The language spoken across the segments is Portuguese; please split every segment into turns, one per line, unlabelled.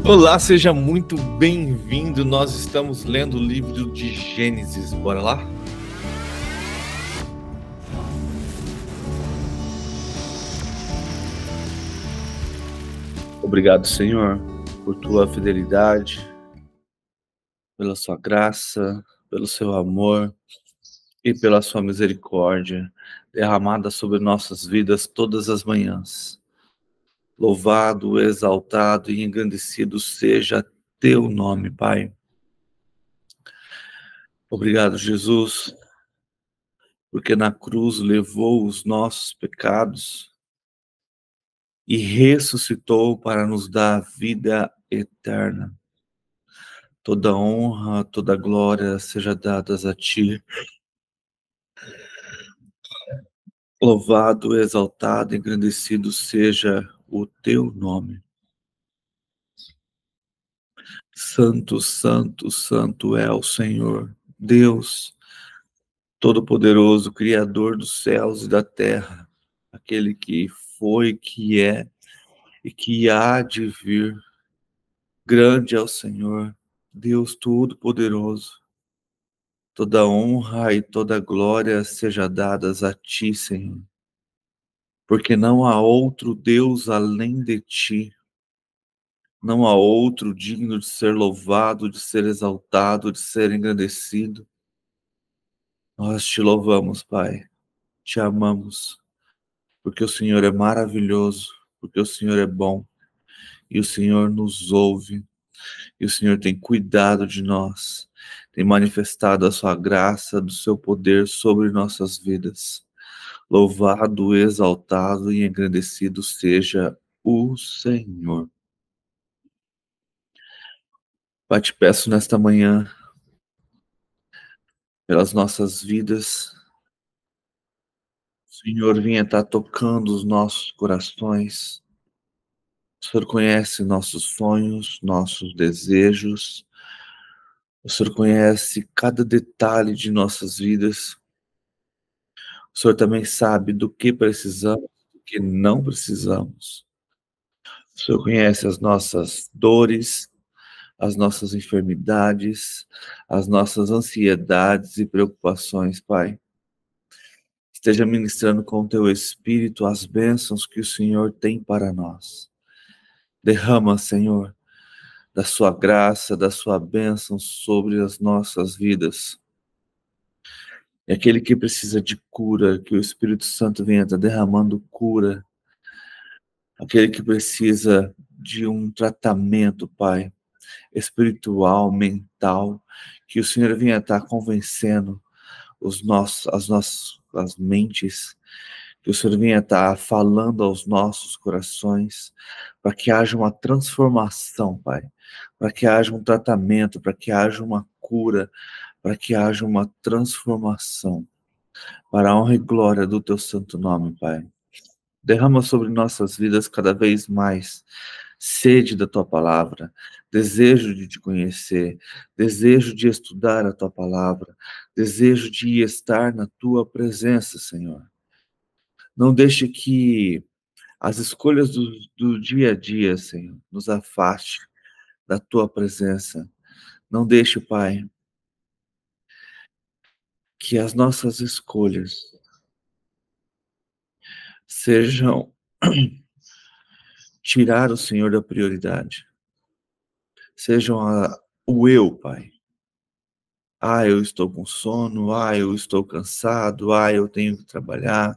Olá, seja muito bem-vindo. Nós estamos lendo o livro de Gênesis. Bora lá? Obrigado, Senhor, por tua fidelidade, pela sua graça, pelo seu amor e pela sua misericórdia derramada sobre nossas vidas todas as manhãs. Louvado, exaltado e engrandecido seja teu nome, Pai. Obrigado, Jesus, porque na cruz levou os nossos pecados e ressuscitou para nos dar vida eterna. Toda honra, toda glória seja dadas a ti. Louvado, exaltado, engrandecido seja o teu nome. Santo, santo, santo é o Senhor, Deus Todo-Poderoso, Criador dos céus e da terra, aquele que foi, que é e que há de vir. Grande é o Senhor, Deus Todo-Poderoso. Toda honra e toda glória seja dadas a ti, Senhor, porque não há outro Deus além de ti. Não há outro digno de ser louvado, de ser exaltado, de ser engrandecido. Nós te louvamos, Pai, te amamos, porque o Senhor é maravilhoso, porque o Senhor é bom, e o Senhor nos ouve, e o Senhor tem cuidado de nós, tem manifestado a sua graça, do seu poder sobre nossas vidas. Louvado, exaltado e engrandecido seja o Senhor. Pai, te peço nesta manhã, pelas nossas vidas, o Senhor venha estar tocando os nossos corações. O Senhor conhece nossos sonhos, nossos desejos. O Senhor conhece cada detalhe de nossas vidas. O Senhor também sabe do que precisamos, do que não precisamos. O Senhor conhece as nossas dores, as nossas enfermidades, as nossas ansiedades e preocupações, Pai. Esteja ministrando com o teu Espírito as bênçãos que o Senhor tem para nós. Derrama, Senhor, da sua graça, da sua bênção sobre as nossas vidas. E aquele que precisa de cura, que o Espírito Santo venha estar derramando cura. Aquele que precisa de um tratamento, Pai, espiritual, mental, que o Senhor venha estar convencendo as mentes, que o Senhor venha estar falando aos nossos corações, para que haja uma transformação, Pai, para que haja um tratamento, para que haja uma cura, para que haja uma transformação, para a honra e glória do teu santo nome, Pai. Derrama sobre nossas vidas cada vez mais sede da tua palavra, desejo de te conhecer, desejo de estudar a tua palavra, desejo de estar na tua presença, Senhor. Não deixe que as escolhas do dia a dia, Senhor, nos afaste da tua presença. Não deixe, Pai, que as nossas escolhas sejam tirar o Senhor da prioridade. Sejam o eu, Pai. Eu estou com sono. Eu estou cansado. Eu tenho que trabalhar.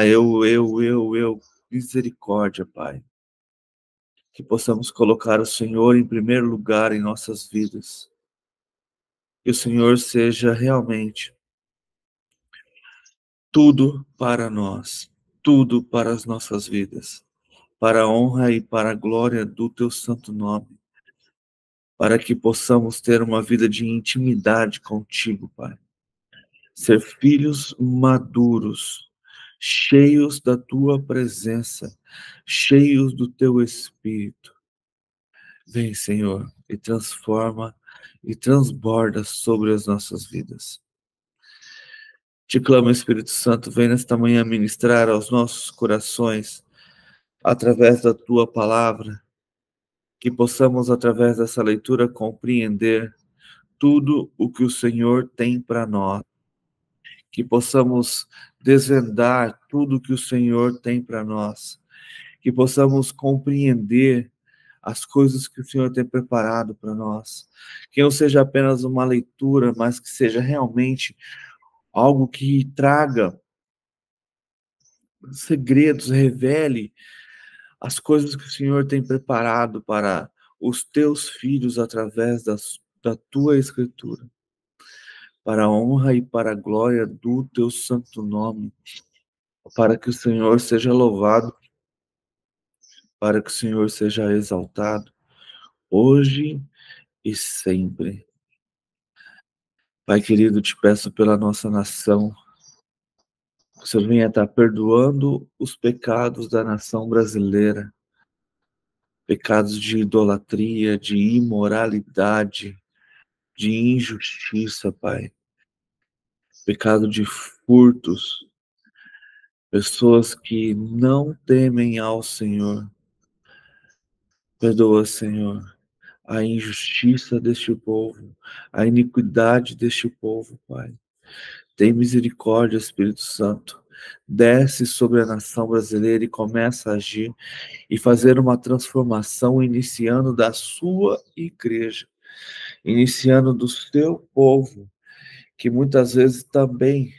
Eu. Misericórdia, Pai. Que possamos colocar o Senhor em primeiro lugar em nossas vidas. Que o Senhor seja realmente tudo para nós, tudo para as nossas vidas, para a honra e para a glória do teu santo nome, para que possamos ter uma vida de intimidade contigo, Pai. Ser filhos maduros, cheios da tua presença, cheios do teu Espírito. Vem, Senhor, e transforma e transborda sobre as nossas vidas. Te clamo, Espírito Santo, vem nesta manhã ministrar aos nossos corações, através da tua palavra, que possamos, através dessa leitura, compreender tudo o que o Senhor tem para nós, que possamos desvendar tudo o que o Senhor tem para nós, que possamos compreender as coisas que o Senhor tem preparado para nós, que não seja apenas uma leitura, mas que seja realmente algo que traga segredos, revele as coisas que o Senhor tem preparado para os teus filhos através da tua Escritura, para a honra e para a glória do teu santo nome, para que o Senhor seja louvado, para que o Senhor seja exaltado, hoje e sempre. Pai querido, te peço pela nossa nação, que o Senhor venha estar perdoando os pecados da nação brasileira, pecados de idolatria, de imoralidade, de injustiça, Pai, pecado de furtos, pessoas que não temem ao Senhor. Perdoa, Senhor, a injustiça deste povo, a iniquidade deste povo, Pai. Tem misericórdia, Espírito Santo. Desce sobre a nação brasileira e começa a agir e fazer uma transformação, iniciando da sua igreja, iniciando do seu povo, que muitas vezes também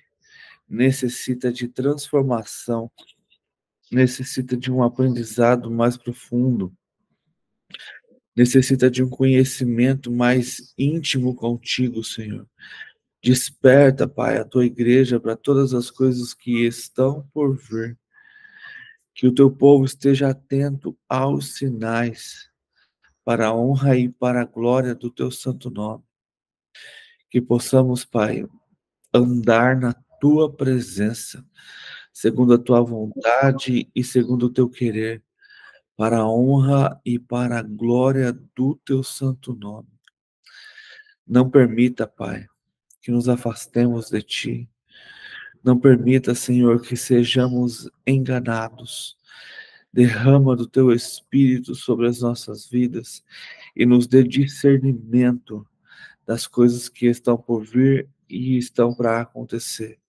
necessita de transformação, necessita de um aprendizado mais profundo, necessita de um conhecimento mais íntimo contigo, Senhor. Desperta, Pai, a tua igreja para todas as coisas que estão por vir. Que o teu povo esteja atento aos sinais, para a honra e para a glória do teu santo nome. Que possamos, Pai, andar na tua presença, segundo a tua vontade e segundo o teu querer, para a honra e para a glória do teu santo nome. Não permita, Pai, que nos afastemos de ti. Não permita, Senhor, que sejamos enganados. Derrama do teu Espírito sobre as nossas vidas e nos dê discernimento das coisas que estão por vir e estão para acontecer.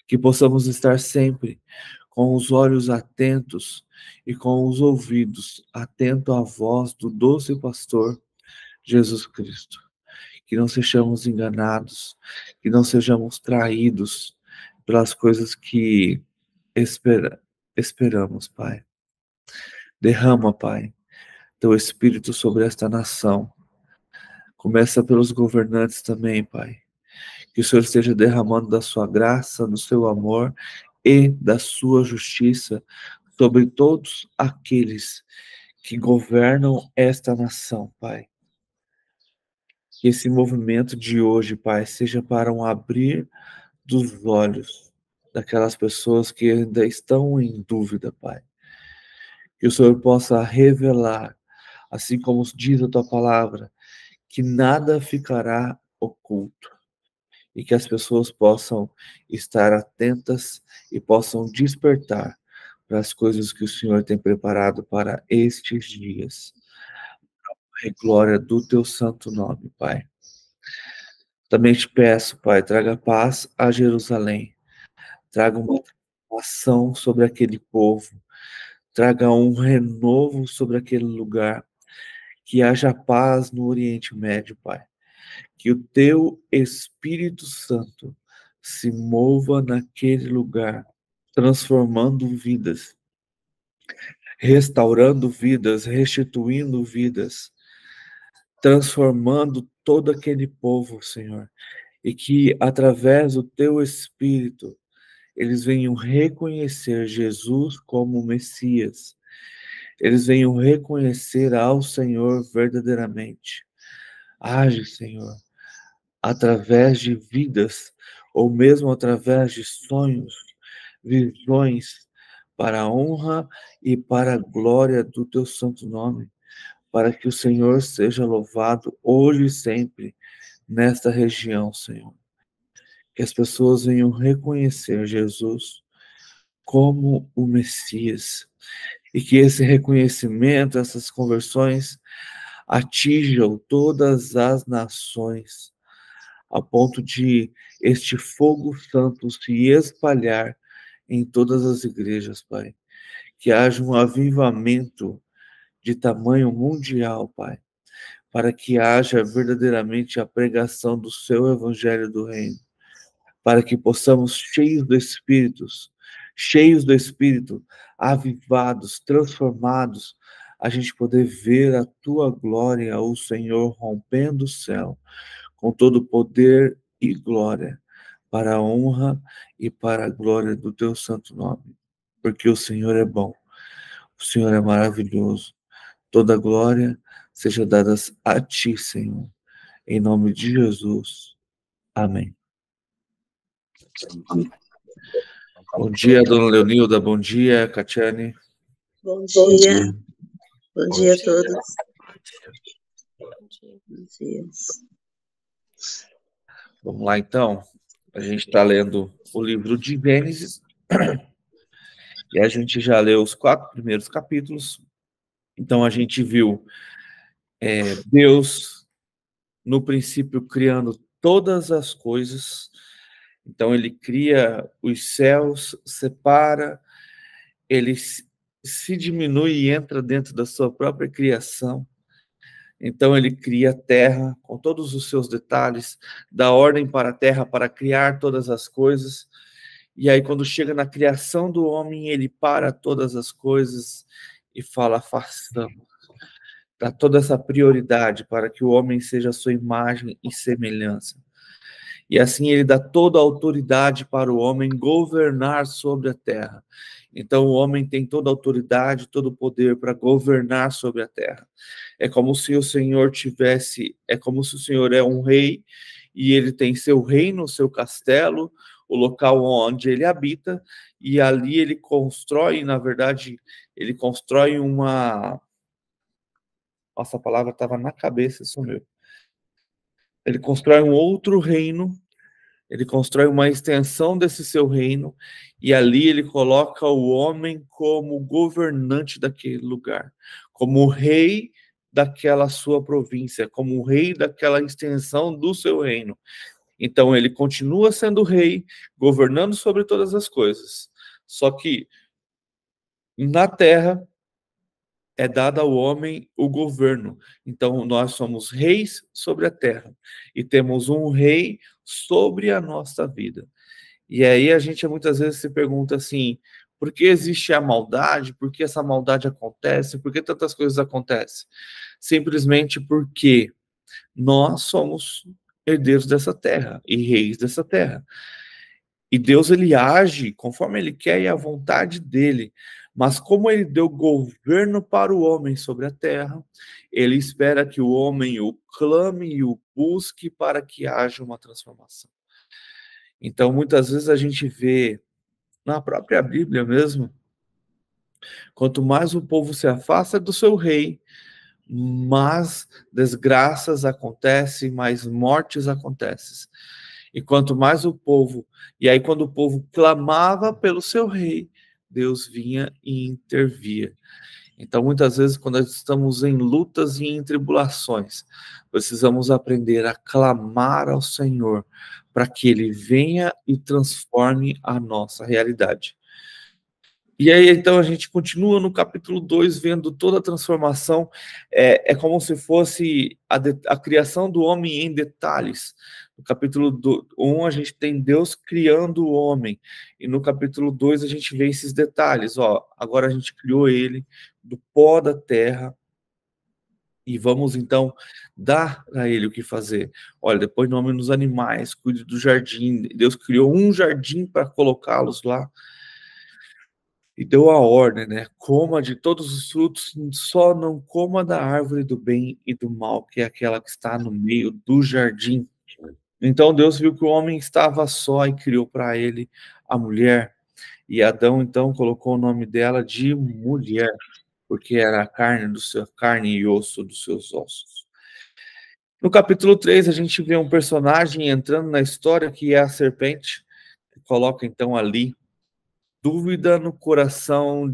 Que possamos estar sempre com os olhos atentos e com os ouvidos atentos à voz do doce pastor Jesus Cristo. Que não sejamos enganados, que não sejamos traídos pelas coisas que esperamos, Pai. Derrama, Pai, teu Espírito sobre esta nação. Começa pelos governantes também, Pai. Que o Senhor esteja derramando da sua graça, do seu amor e da sua justiça sobre todos aqueles que governam esta nação, Pai. Que esse movimento de hoje, Pai, seja para um abrir dos olhos daquelas pessoas que ainda estão em dúvida, Pai. Que o Senhor possa revelar, assim como diz a tua palavra, que nada ficará oculto e que as pessoas possam estar atentas e possam despertar para as coisas que o Senhor tem preparado para estes dias. Em glória do teu santo nome, Pai. Também te peço, Pai, traga paz a Jerusalém, traga uma transformação sobre aquele povo, traga um renovo sobre aquele lugar, que haja paz no Oriente Médio, Pai. Que o teu Espírito Santo se mova naquele lugar, transformando vidas, restaurando vidas, restituindo vidas, transformando todo aquele povo, Senhor. E que através do teu Espírito eles venham reconhecer Jesus como Messias. Eles venham reconhecer ao Senhor verdadeiramente. Age, Senhor, através de vidas, ou mesmo através de sonhos, visões, para a honra e para a glória do teu santo nome, para que o Senhor seja louvado hoje e sempre nesta região, Senhor. Que as pessoas venham reconhecer Jesus como o Messias. E que esse reconhecimento, essas conversões atinjam todas as nações, a ponto de este fogo santo se espalhar em todas as igrejas, Pai. Que haja um avivamento de tamanho mundial, Pai, para que haja verdadeiramente a pregação do seu evangelho do reino, para que possamos, cheios do Espírito, avivados, transformados, a gente poder ver a tua glória, o Senhor rompendo o céu, com todo poder e glória, para a honra e para a glória do teu santo nome. Porque o Senhor é bom, o Senhor é maravilhoso. Toda glória seja dada a ti, Senhor. Em nome de Jesus. Amém. Bom dia, dona Leonilda. Bom dia, Catiane.
Bom dia. Bom dia a todos. Bom dia.
Vamos lá, então. A gente está lendo o livro de Gênesis. E a gente já leu os 4 primeiros capítulos. Então, a gente viu Deus, no princípio, criando todas as coisas. Então, ele cria os céus, separa, ele se diminui e entra dentro da sua própria criação. Então, ele cria a terra com todos os seus detalhes, dá ordem para a terra para criar todas as coisas. E aí, quando chega na criação do homem, ele para todas as coisas e fala: façamos. Dá toda essa prioridade para que o homem seja a sua imagem e semelhança. E assim ele dá toda a autoridade para o homem governar sobre a terra. Então o homem tem toda a autoridade, todo o poder para governar sobre a terra. É como se o Senhor o Senhor é um rei e ele tem seu reino, seu castelo, o local onde ele habita, e ali ele constrói, na verdade, ele constrói uma... Nossa, a palavra estava na cabeça, sumiu. Ele constrói um outro reino, ele constrói uma extensão desse seu reino, e ali ele coloca o homem como governante daquele lugar, como rei daquela sua província, como rei daquela extensão do seu reino. Então ele continua sendo rei, governando sobre todas as coisas. Só que na terra é dado ao homem o governo. Então, nós somos reis sobre a terra e temos um rei sobre a nossa vida. E aí a gente muitas vezes se pergunta assim: por que existe a maldade? Por que essa maldade acontece? Por que tantas coisas acontecem? Simplesmente porque nós somos herdeiros dessa terra e reis dessa terra. E Deus, ele age conforme ele quer e a vontade dele. Mas como ele deu governo para o homem sobre a terra, ele espera que o homem o clame e o busque para que haja uma transformação. Então, muitas vezes a gente vê na própria Bíblia mesmo, quanto mais o povo se afasta do seu rei, mais desgraças acontecem, mais mortes acontecem. E quanto mais o povo... E aí, quando o povo clamava pelo seu rei, Deus vinha e intervia. Então, muitas vezes, quando nós estamos em lutas e em tribulações, precisamos aprender a clamar ao Senhor para que Ele venha e transforme a nossa realidade. E aí, então, a gente continua no capítulo 2, vendo toda a transformação. É como se fosse a criação do homem em detalhes. No capítulo 1, a gente tem Deus criando o homem. E no capítulo 2, a gente vê esses detalhes. Agora a gente criou ele do pó da terra. E vamos, então, dar a ele o que fazer. Olha, depois nome nos animais, cuide do jardim. Deus criou um jardim para colocá-los lá. E deu a ordem, né? Coma de todos os frutos, só não coma da árvore do bem e do mal, que é aquela que está no meio do jardim. Então Deus viu que o homem estava só e criou para ele a mulher. E Adão, então, colocou o nome dela de mulher, porque era a carne e osso dos seus ossos. No capítulo 3, a gente vê um personagem entrando na história, que é a serpente, que coloca, então, ali dúvida no coração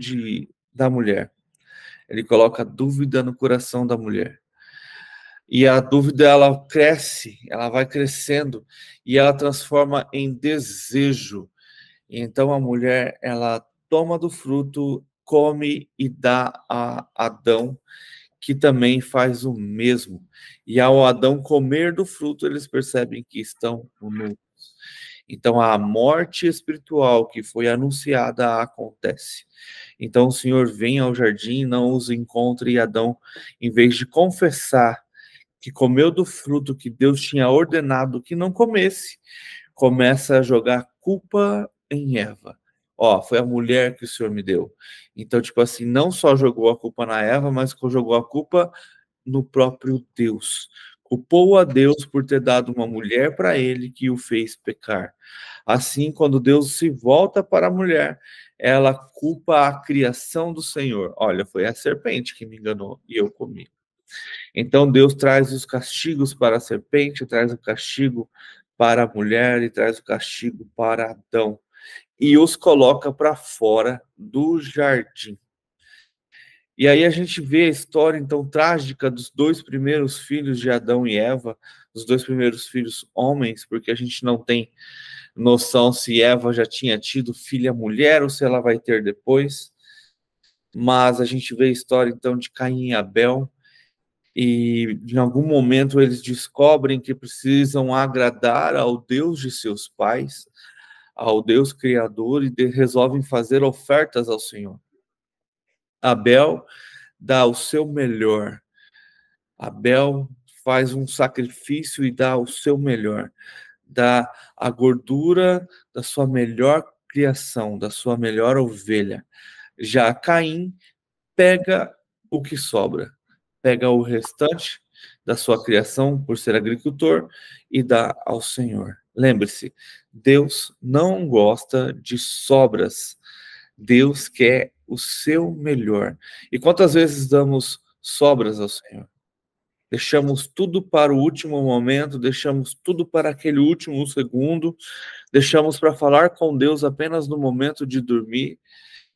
da mulher. Ele coloca dúvida no coração da mulher. E a dúvida, ela cresce, ela vai crescendo, e ela transforma em desejo. Então a mulher, ela toma do fruto, come e dá a Adão, que também faz o mesmo. E ao Adão comer do fruto, eles percebem que estão nus. Então a morte espiritual que foi anunciada acontece. Então o Senhor vem ao jardim, não os encontra, e Adão, em vez de confessar que comeu do fruto que Deus tinha ordenado que não comesse, começa a jogar culpa em Eva. Ó, foi a mulher que o Senhor me deu. Então, tipo assim, não só jogou a culpa na Eva, mas jogou a culpa no próprio Deus. Culpou a Deus por ter dado uma mulher para ele que o fez pecar. Assim, quando Deus se volta para a mulher, ela culpa a criação do Senhor. Olha, foi a serpente que me enganou e eu comi. Então Deus traz os castigos para a serpente, traz o castigo para a mulher e traz o castigo para Adão. E os coloca para fora do jardim. E aí a gente vê a história, então, trágica dos dois primeiros filhos de Adão e Eva, os dois primeiros filhos homens, porque a gente não tem noção se Eva já tinha tido filha mulher ou se ela vai ter depois. Mas a gente vê a história, então, de Caim e Abel, e em algum momento eles descobrem que precisam agradar ao Deus de seus pais, ao Deus Criador, e resolvem fazer ofertas ao Senhor. Abel dá o seu melhor. Abel faz um sacrifício e dá o seu melhor. Dá a gordura da sua melhor criação, da sua melhor ovelha. Já Caim pega o que sobra, pega o restante da sua criação, por ser agricultor, e dá ao Senhor. Lembre-se, Deus não gosta de sobras. Deus quer o seu melhor. E quantas vezes damos sobras ao Senhor? Deixamos tudo para o último momento, deixamos tudo para aquele último segundo, deixamos para falar com Deus apenas no momento de dormir.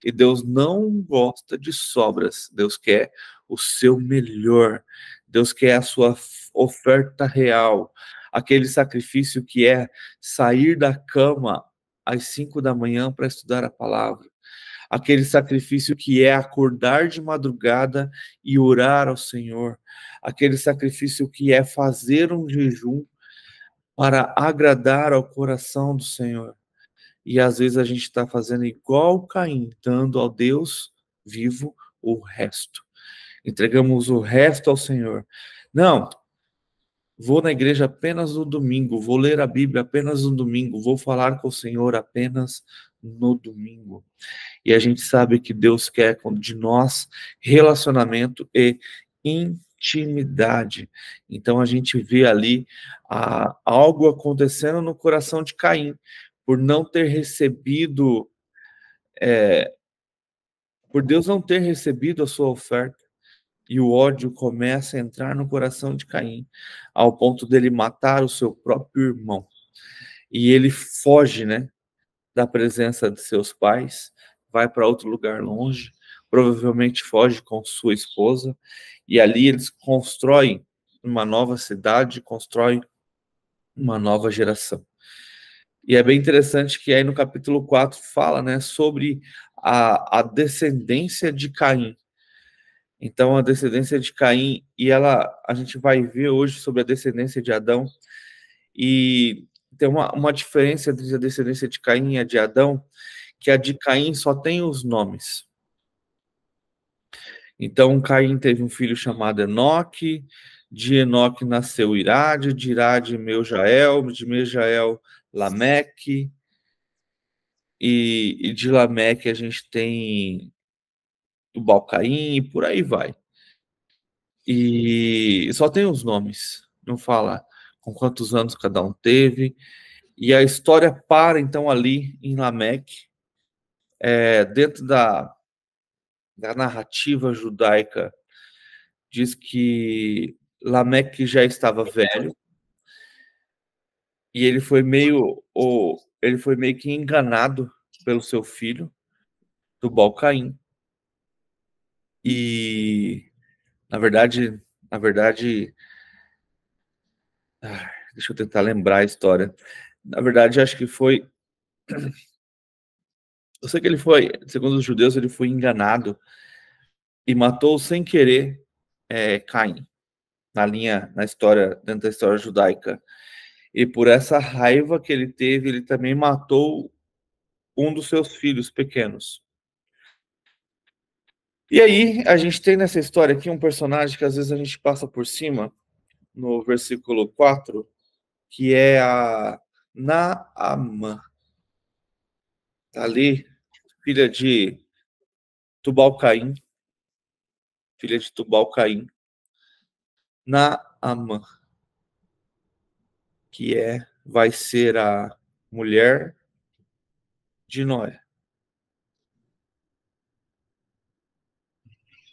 E Deus não gosta de sobras. Deus quer o seu melhor. Deus quer a sua oferta real. Aquele sacrifício que é sair da cama às 5 da manhã para estudar a palavra. Aquele sacrifício que é acordar de madrugada e orar ao Senhor. Aquele sacrifício que é fazer um jejum para agradar ao coração do Senhor. E às vezes a gente está fazendo igual Caim, dando ao Deus vivo o resto. Entregamos o resto ao Senhor. Não, vou na igreja apenas no domingo, vou ler a Bíblia apenas no domingo, vou falar com o Senhor apenas no domingo. E a gente sabe que Deus quer de nós relacionamento e intimidade. Então a gente vê ali algo acontecendo no coração de Caim, por não ter recebido, por Deus não ter recebido a sua oferta, e o ódio começa a entrar no coração de Caim, ao ponto dele matar o seu próprio irmão. E ele foge, né, da presença de seus pais, vai para outro lugar longe, provavelmente foge com sua esposa, e ali eles constroem uma nova cidade, constroem uma nova geração. E é bem interessante que aí no capítulo 4 fala, né, sobre a descendência de Caim. Então, a descendência de Caim, e a gente vai ver hoje sobre a descendência de Adão, e tem uma diferença entre a descendência de Caim e a de Adão, que a de Caim só tem os nomes. Então, Caim teve um filho chamado Enoque, de Enoque nasceu Irade, de Irade Meujael, de Meujael Lameque, e de Lameque a gente tem o Balcaim e por aí vai. E só tem os nomes, não fala com quantos anos cada um teve. E a história para, então, ali em Lameque, dentro da narrativa judaica, diz que Lameque já estava velho e ele foi meio que enganado pelo seu filho. Tubal-Caim. E, na verdade, deixa eu tentar lembrar a história. Na verdade, acho que foi... Eu sei que ele foi, segundo os judeus, ele foi enganado e matou sem querer Caim, na história, dentro da história judaica. E por essa raiva que ele teve, ele também matou um dos seus filhos pequenos. E aí, a gente tem nessa história aqui um personagem que às vezes a gente passa por cima, no versículo 4, que é a Naamã. Tá ali, filha de Tubal-Caim. Filha de Tubal-Caim. Naamã, que vai ser a mulher de Noé.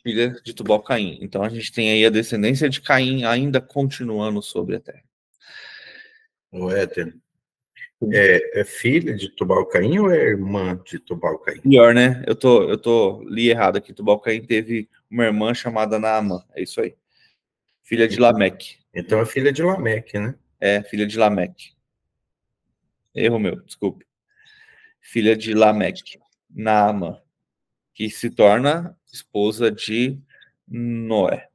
Filha de Tubal-Caim. Então a gente tem aí a descendência de Caim ainda continuando sobre a terra.
O Éter, é filha de Tubal-Caim ou é irmã de Tubal-Caim?
Pior, né? Li errado aqui. Tubal-Caim teve uma irmã chamada Naamã. É isso aí. Filha de Lameque.
Então é filha de Lameque, né?
É, filha de Lameque. Erro meu, desculpe. Filha de Lameque. Naamã, que se torna esposa de Noé.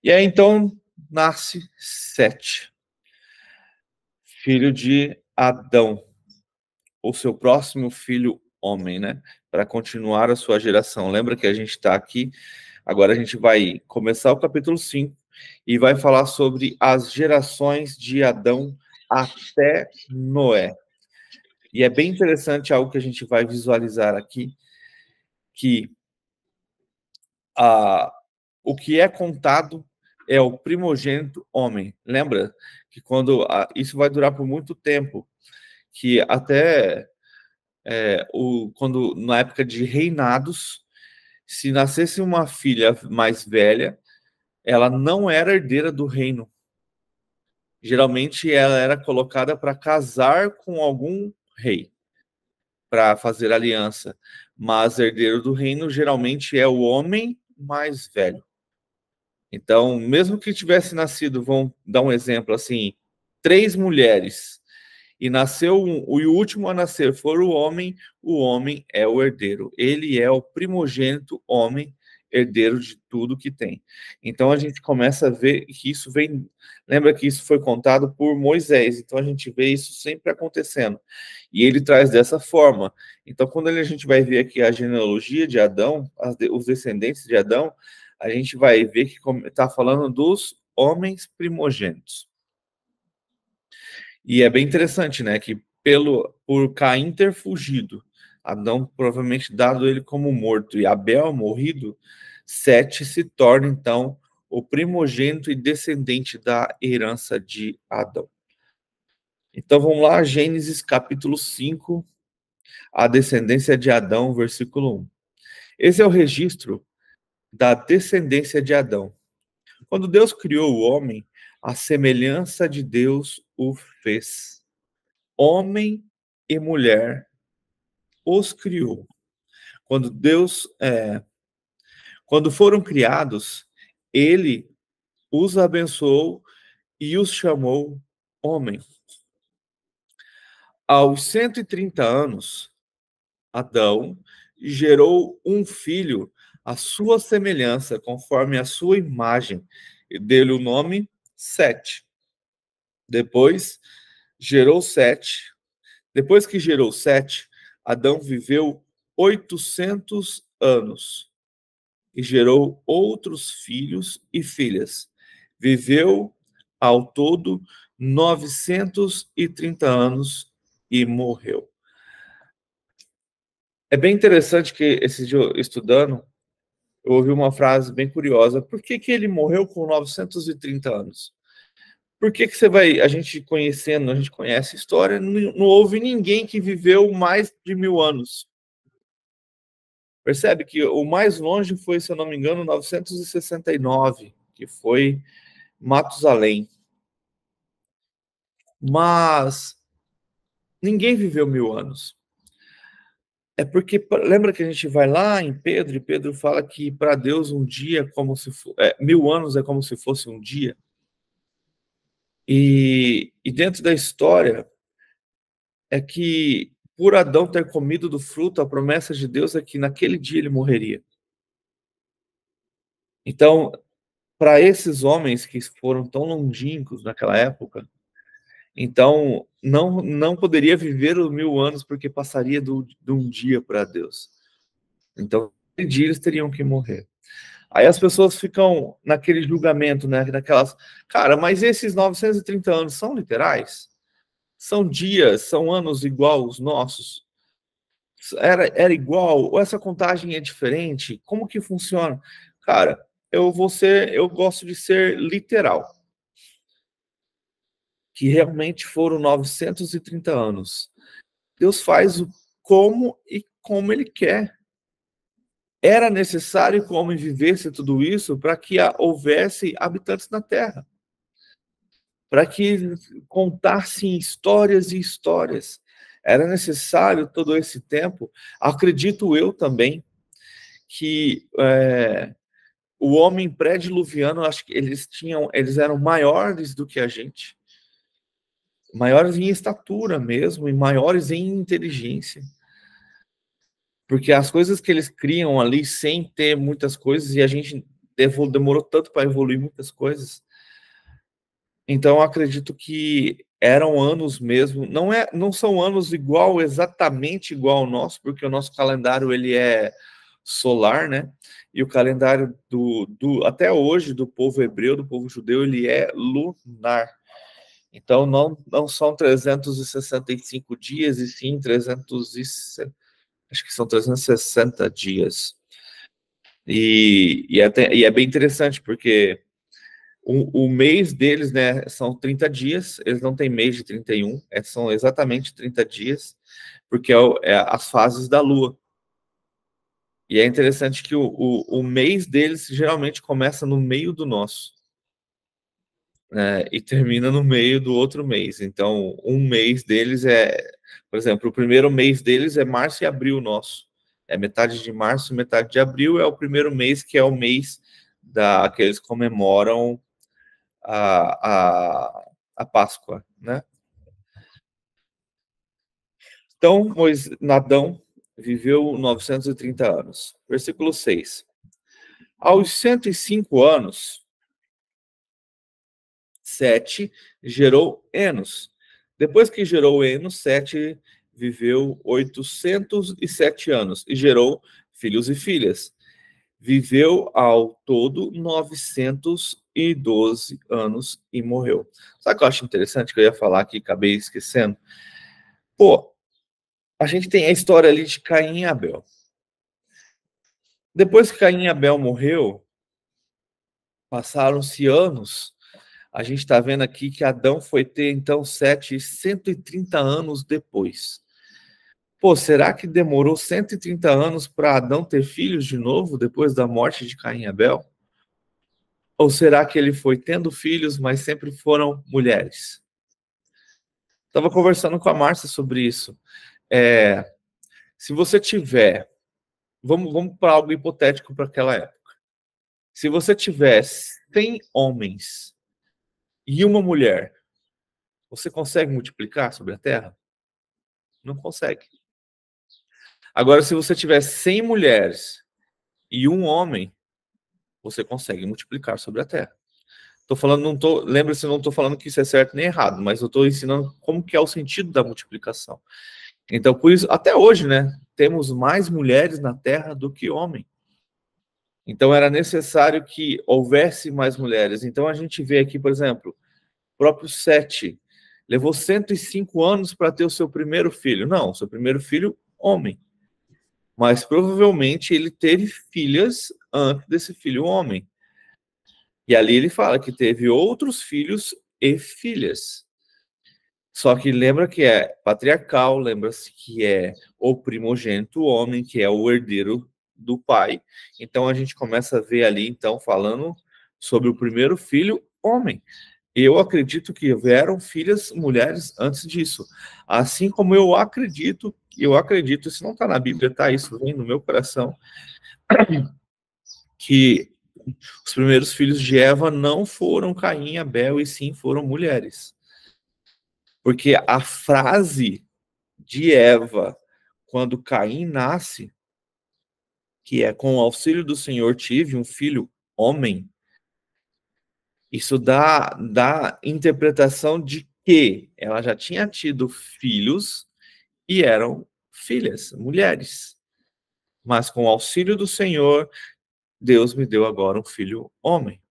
E aí, então, nasce Sete, filho de Adão, o seu próximo filho homem, né? Para continuar a sua geração. Lembra que a gente está aqui, agora a gente vai começar o capítulo 5 e vai falar sobre as gerações de Adão até Noé. E é bem interessante algo que a gente vai visualizar aqui, que o que é contado é o primogênito homem. Lembra que isso vai durar por muito tempo, que até quando na época de reinados, se nascesse uma filha mais velha, ela não era herdeira do reino. Geralmente ela era colocada para casar com algum rei, para fazer aliança. Mas herdeiro do reino geralmente é o homem mais velho. Então, mesmo que tivesse nascido, vamos dar um exemplo assim, 3 mulheres, e nasceu e o último a nascer for o homem é o herdeiro. Ele é o primogênito homem, herdeiro de tudo que tem. Então a gente começa a ver que isso vem... Lembra que isso foi contado por Moisés, então a gente vê isso sempre acontecendo. E ele traz dessa forma. Então quando a gente vai ver aqui a genealogia de Adão, os descendentes de Adão, a gente vai ver que está falando dos homens primogênitos. E é bem interessante, né, que por Caim ter fugido, Adão provavelmente dado ele como morto, e Abel morrido, Sete se torna, então, o primogênito e descendente da herança de Adão. Então, vamos lá, Gênesis capítulo 5, a descendência de Adão, versículo 1. Esse é o registro da descendência de Adão. Quando Deus criou o homem, a semelhança de Deus o fez. Homem e mulher os criou. Quando foram criados, ele os abençoou e os chamou homem. Aos 130 anos, Adão gerou um filho à sua semelhança, conforme a sua imagem, e deu-lhe o nome Sete. Depois que gerou Sete, Adão viveu 800 anos e gerou outros filhos e filhas. Viveu ao todo 930 anos e morreu. É bem interessante que esse dia estudando, eu ouvi uma frase bem curiosa. Por que ele morreu com 930 anos? Por que a gente conhecendo, a gente conhece a história, não houve ninguém que viveu mais de 1000 anos. Percebe que o mais longe foi, se eu não me engano, 969, que foi Matusalém. Mas ninguém viveu 1000 anos. É porque, lembra que a gente vai lá em Pedro, e Pedro fala que para Deus um dia é como se 1000 anos é como se fosse um dia. E dentro da história, é que por Adão ter comido do fruto, a promessa de Deus é que naquele dia ele morreria. Então, para esses homens que foram tão longínquos naquela época, então não poderia viver os 1000 anos porque passaria de um dia para Deus. Então, naquele dia eles teriam que morrer. Aí as pessoas ficam naquele julgamento, né? Naquelas, cara, mas esses 930 anos são literais? São dias, são anos igual aos nossos? Era igual? Ou essa contagem é diferente? Como que funciona? Cara, eu gosto de ser literal. Que realmente foram 930 anos. Deus faz o como e como Ele quer. Era necessário que o homem vivesse tudo isso para que houvesse habitantes na Terra. Para que contassem histórias e histórias. Era necessário todo esse tempo. Acredito eu também que o homem pré-diluviano, acho que eles eram maiores do que a gente, maiores em estatura mesmo, e maiores em inteligência. Porque as coisas que eles criam ali sem ter muitas coisas, e a gente demorou tanto para evoluir muitas coisas. Então, eu acredito que eram anos mesmo, não são anos exatamente igual ao nosso, porque o nosso calendário ele é solar, né? E o calendário até hoje do povo hebreu, do povo judeu, ele é lunar. Então, não são 365 dias, e sim acho que são 360 dias. E é bem interessante, porque o mês deles, né, são 30 dias, eles não têm mês de 31, são exatamente 30 dias, porque é as fases da Lua. E é interessante que o mês deles geralmente começa no meio do nosso, né, e termina no meio do outro mês. Então, um mês deles por exemplo, o primeiro mês deles é março e abril nosso. É metade de março e metade de abril é o primeiro mês, que é o mês que eles comemoram a Páscoa, né? Então, Adão viveu 930 anos. Versículo 6. Aos 105 anos, Sete gerou Enos. Depois que gerou Enos, Sete viveu 807 anos e gerou filhos e filhas. Viveu ao todo 912 anos e morreu. Sabe o que eu acho interessante que eu ia falar aqui, acabei esquecendo? Pô, a gente tem a história ali de Caim e Abel. Depois que Caim e Abel morreu, passaram-se anos. A gente está vendo aqui que Adão foi ter, então, 130 anos depois. Pô, será que demorou 130 anos para Adão ter filhos de novo, depois da morte de Caim e Abel? Ou será que ele foi tendo filhos, mas sempre foram mulheres? Estava conversando com a Márcia sobre isso. Se você tiver... Vamos para algo hipotético para aquela época. Se você tiver 100 homens e uma mulher, você consegue multiplicar sobre a Terra? Não consegue. Agora, se você tiver 100 mulheres e um homem, você consegue multiplicar sobre a Terra. Estou falando, lembra-se, não estou falando que isso é certo nem errado, mas eu estou ensinando como que é o sentido da multiplicação. Então, por isso, até hoje, né, temos mais mulheres na Terra do que homens. Então, era necessário que houvesse mais mulheres. Então, a gente vê aqui, por exemplo, o próprio Sete levou 105 anos para ter o seu primeiro filho. Não, seu primeiro filho, homem. Mas, provavelmente, ele teve filhas antes desse filho homem. E ali ele fala que teve outros filhos e filhas. Só que lembra que é patriarcal, lembra-se que é o primogênito homem, que é o herdeiro do pai. Então a gente começa a ver ali, então, falando sobre o primeiro filho homem. Eu acredito que houveram filhas mulheres antes disso. Assim como eu acredito e eu acredito, isso não está na Bíblia, tá? Isso vem no meu coração, que os primeiros filhos de Eva não foram Caim e Abel, e sim foram mulheres. Porque a frase de Eva, quando Caim nasce, que é com o auxílio do Senhor tive um filho homem, isso dá interpretação de que ela já tinha tido filhos e eram filhas, mulheres. Mas com o auxílio do Senhor, Deus me deu agora um filho homem.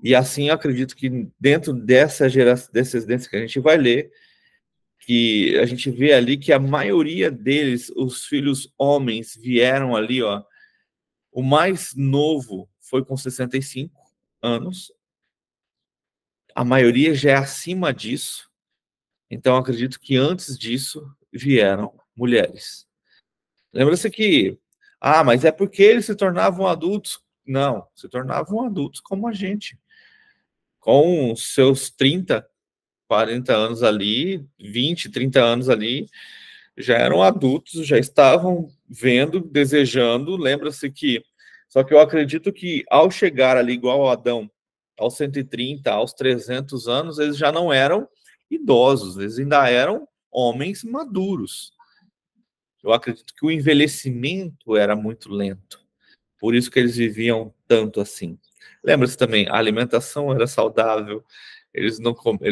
E assim eu acredito que dentro dessa descendência que a gente vai ler, que a gente vê ali que a maioria deles, os filhos homens, vieram ali, ó. O mais novo foi com 65 anos. A maioria já é acima disso. Então, acredito que antes disso vieram mulheres. Lembra-se que, mas é porque eles se tornavam adultos. Não, se tornavam adultos como a gente. Com seus 30, 40 anos ali, 20, 30 anos ali, já eram adultos, já estavam vendo, desejando. Lembra-se que... Só que eu acredito que ao chegar ali igual a Adão, aos 130, aos 300 anos, eles já não eram idosos, eles ainda eram homens maduros. Eu acredito que o envelhecimento era muito lento, por isso que eles viviam tanto assim. Lembra-se também, a alimentação era saudável, eles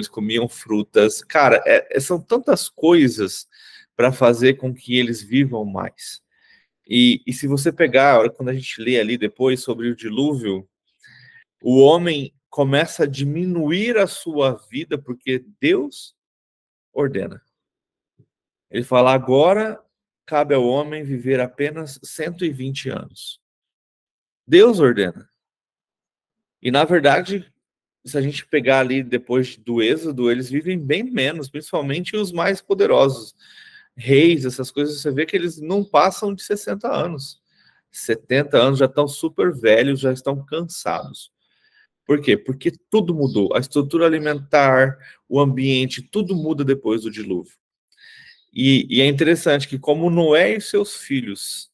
comiam frutas. Cara, são tantas coisas para fazer com que eles vivam mais. E se você pegar, quando a gente lê ali depois sobre o dilúvio, o homem começa a diminuir a sua vida porque Deus ordena. Ele fala, agora cabe ao homem viver apenas 120 anos. Deus ordena. E, na verdade, se a gente pegar ali depois do Êxodo, eles vivem bem menos, principalmente os mais poderosos. Reis, essas coisas, você vê que eles não passam de 60 anos. 70 anos, já estão super velhos, já estão cansados. Por quê? Porque tudo mudou. A estrutura alimentar, o ambiente, tudo muda depois do dilúvio. E é interessante que como Noé e seus filhos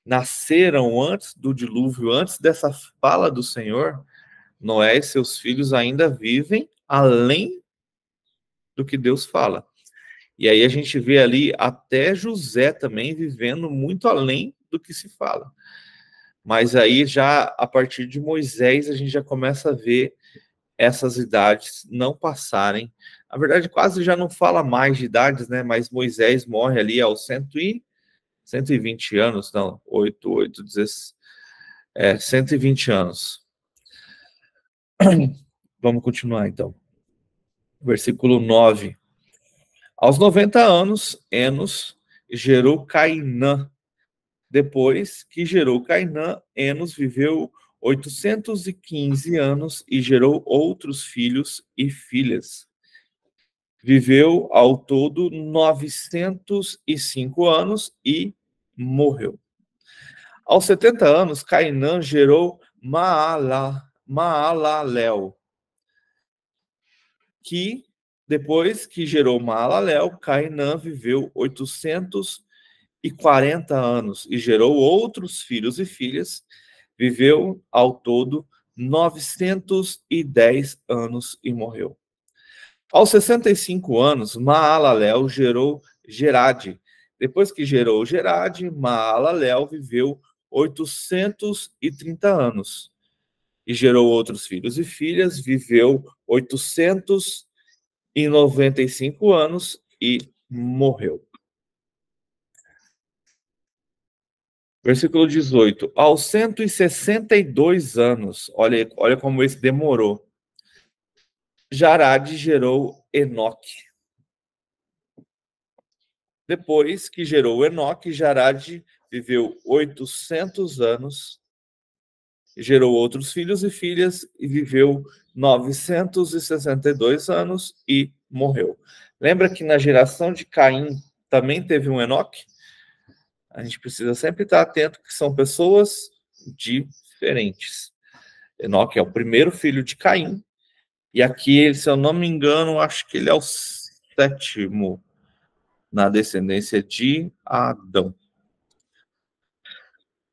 nasceram antes do dilúvio, antes dessa fala do Senhor, Noé e seus filhos ainda vivem além do que Deus fala. E aí a gente vê ali até José também vivendo muito além do que se fala. Mas aí já a partir de Moisés a gente já começa a ver essas idades não passarem. Na verdade, quase já não fala mais de idades, né? Mas Moisés morre ali aos 120 anos, não, 120 anos. Vamos continuar, então. Versículo 9. Aos 90 anos, Enos gerou Cainã. Depois que gerou Cainã, Enos viveu 815 anos e gerou outros filhos e filhas. Viveu ao todo 905 anos e morreu. Aos 70 anos, Cainã gerou Maalalel, que depois que gerou Maalalel, Cainã viveu 840 anos e gerou outros filhos e filhas. Viveu ao todo 910 anos e morreu. Aos 65 anos, Maalalel gerou Gerade. Depois que gerou Gerade, Maalalel viveu 830 anos e gerou outros filhos e filhas. Viveu 895 anos e morreu. Versículo 18. Aos 162 anos, olha como esse demorou, Jarade gerou Enoque. Depois que gerou Enoque, Jarade viveu 800 anos, gerou outros filhos e filhas e viveu 962 anos e morreu. Lembra que na geração de Caim também teve um Enoque? A gente precisa sempre estar atento que são pessoas diferentes. Enoque é o primeiro filho de Caim. E aqui, se eu não me engano, acho que ele é o sétimo. na descendência de Adão.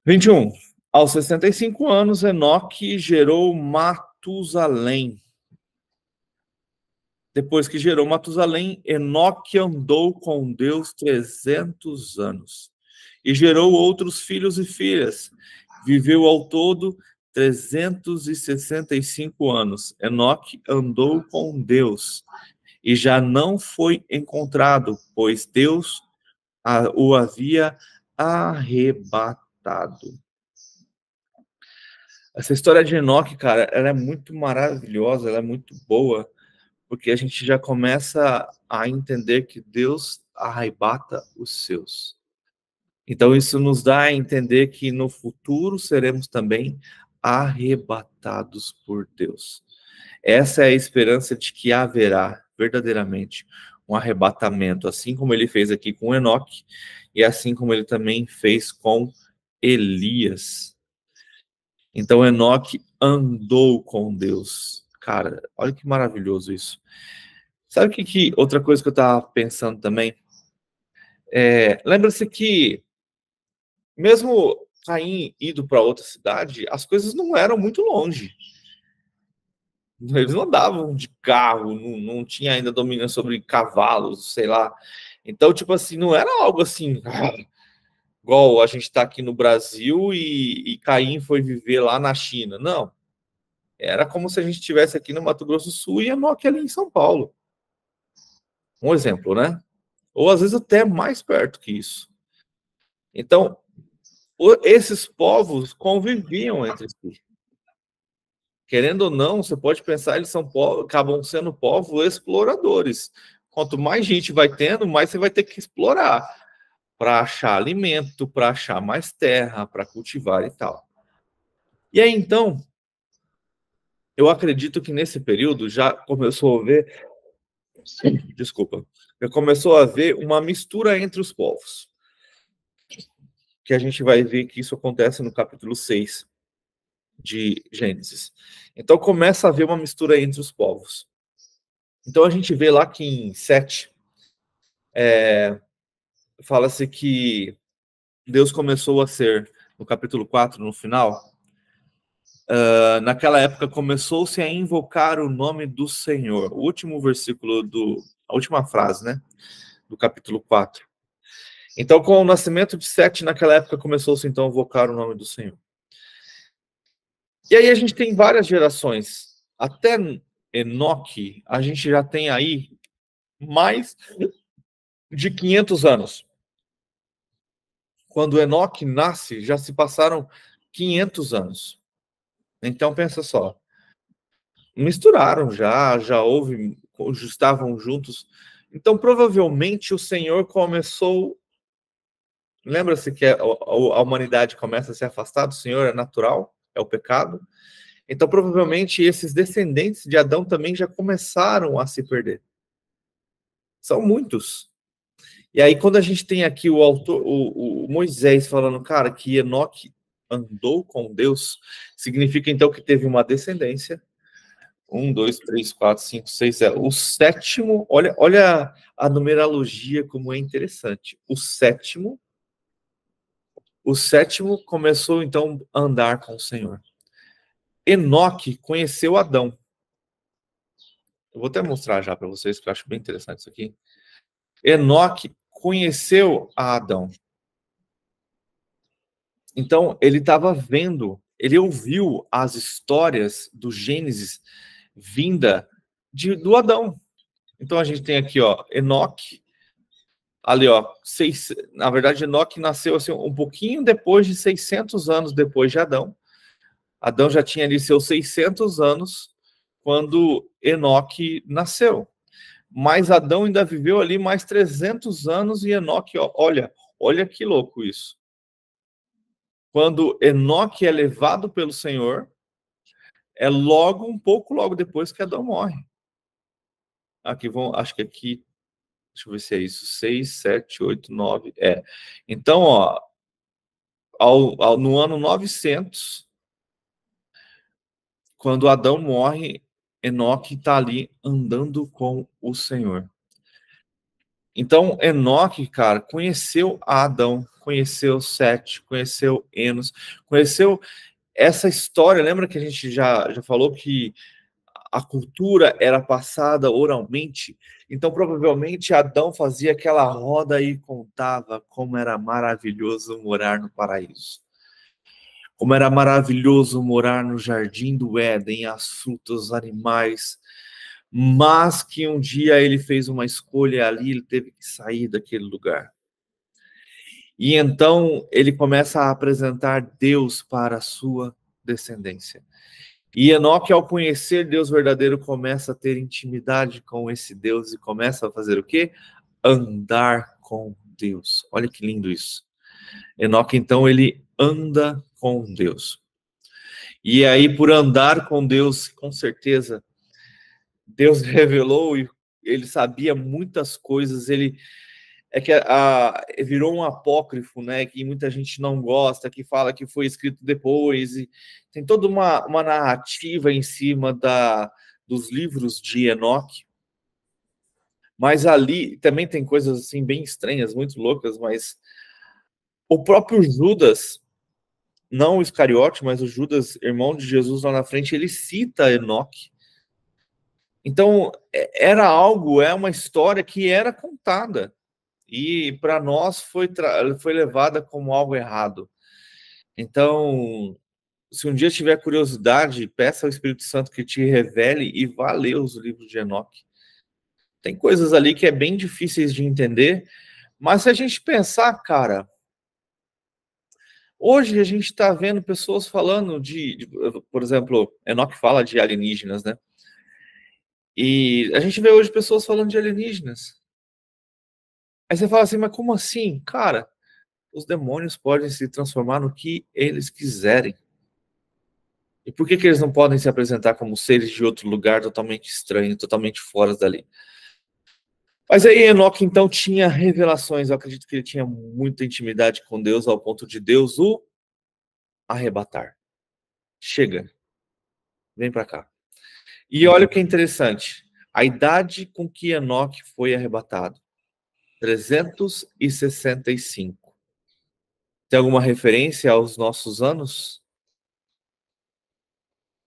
21. Aos 65 anos, Enoque gerou Matusalém. Depois que gerou Matusalém, Enoque andou com Deus 300 anos. E gerou outros filhos e filhas. Viveu ao todo 365 anos. Enoque andou com Deus. E já não foi encontrado, pois Deus o havia arrebatado. Essa história de Enoque, cara, ela é muito maravilhosa, ela é muito boa, porque a gente já começa a entender que Deus arrebata os seus. Então, isso nos dá a entender que no futuro seremos também arrebatados por Deus. Essa é a esperança de que haverá verdadeiramente um arrebatamento, assim como ele fez aqui com Enoque, e assim como ele também fez com Elias. Então, Enoque andou com Deus. Cara, olha que maravilhoso isso. Sabe que outra coisa que eu estava pensando também? Lembra-se que, mesmo Caim indo para outra cidade, as coisas não eram muito longe. Eles não andavam de carro, não tinha ainda domínio sobre cavalos, sei lá. Então, tipo assim, não era algo assim, igual a gente está aqui no Brasil e Caim foi viver lá na China. Não. Era como se a gente estivesse aqui no Mato Grosso do Sul e Enoque ali em São Paulo. Um exemplo, né? Ou às vezes até mais perto que isso. Então, esses povos conviviam entre si. Querendo ou não, você pode pensar, eles acabam sendo povos exploradores. Quanto mais gente vai tendo, mais você vai ter que explorar para achar alimento, para achar mais terra, para cultivar e tal. E aí, então, eu acredito que nesse período já começou a haver, já começou a haver uma mistura entre os povos. Que a gente vai ver que isso acontece no capítulo 6 de Gênesis. Então começa a haver uma mistura entre os povos. Então a gente vê lá que em 7 fala-se que Deus começou a ser, no capítulo 4, no final, naquela época começou-se a invocar o nome do Senhor. O último versículo a última frase, né? Do capítulo 4. Então, com o nascimento de 7, naquela época começou-se então a invocar o nome do Senhor. E aí a gente tem várias gerações. Até Enoque, a gente já tem aí mais de 500 anos. Quando Enoque nasce, já se passaram 500 anos. Então, pensa só. Misturaram já houve, estavam juntos. Então, provavelmente, o Senhor começou... Lembra-se que a humanidade começa a se afastar do Senhor, é natural, é o pecado. Então, provavelmente, esses descendentes de Adão também já começaram a se perder. São muitos. E aí, quando a gente tem aqui o autor, o Moisés falando, cara, que Enoque andou com Deus, significa então que teve uma descendência. 1, 2, 3, 4, 5, 6, 7. O sétimo, olha a numerologia como é interessante. O sétimo começou então a andar com o Senhor. Enoque conheceu Adão. Eu vou até mostrar já para vocês, que eu acho bem interessante isso aqui. Enoque conheceu a Adão. Então, ele estava vendo, ele ouviu as histórias do Gênesis vinda do Adão. Então, a gente tem aqui, ó, Enoque, ali, ó, na verdade, Enoque nasceu assim, um pouquinho depois de 600 anos depois de Adão. Adão já tinha ali seus 600 anos quando Enoque nasceu. Mas Adão ainda viveu ali mais 300 anos e Enoque, ó, olha que louco isso. Quando Enoque é levado pelo Senhor, é um pouco logo depois que Adão morre. Aqui acho que aqui, deixa eu ver se é isso, 6, 7, 8, 9, Então, ó, no ano 900, quando Adão morre, Enoque está ali andando com o Senhor. Então, Enoque, cara, conheceu Adão, conheceu Sete, conheceu Enos, conheceu essa história. Lembra que a gente já falou que a cultura era passada oralmente? Então, provavelmente, Adão fazia aquela roda e contava como era maravilhoso morar no paraíso. Como era maravilhoso morar no jardim do Éden, as frutas, os animais, mas que um dia ele fez uma escolha ali, ele teve que sair daquele lugar. E então ele começa a apresentar Deus para a sua descendência. E Enoque, ao conhecer Deus verdadeiro, começa a ter intimidade com esse Deus e começa a fazer o quê? Andar com Deus. Olha que lindo isso. Enoque, então, ele anda com Deus. E aí, por andar com Deus, com certeza, Deus revelou e ele sabia muitas coisas. Ele virou um apócrifo, né? Que muita gente não gosta, que fala que foi escrito depois. E tem toda uma narrativa em cima dos livros de Enoque. Mas ali também tem coisas assim bem estranhas, muito loucas. Mas o próprio Judas, não o Iscariote, mas o Judas, irmão de Jesus lá na frente, ele cita Enoque. Então, é uma história que era contada. E para nós foi levada como algo errado. Então, se um dia tiver curiosidade, peça ao Espírito Santo que te revele e vá ler os livros de Enoque. Tem coisas ali que é bem difíceis de entender, mas se a gente pensar, cara, hoje a gente está vendo pessoas falando por exemplo, Enoque fala de alienígenas, né? E a gente vê hoje pessoas falando de alienígenas. Aí você fala assim, mas como assim? Cara, os demônios podem se transformar no que eles quiserem. E por que eles não podem se apresentar como seres de outro lugar totalmente estranho, totalmente fora dali? Mas aí Enoque, então, tinha revelações. Eu acredito que ele tinha muita intimidade com Deus, ao ponto de Deus o arrebatar. Chega, vem para cá. E olha o que é interessante. A idade com que Enoque foi arrebatado. 365. Tem alguma referência aos nossos anos?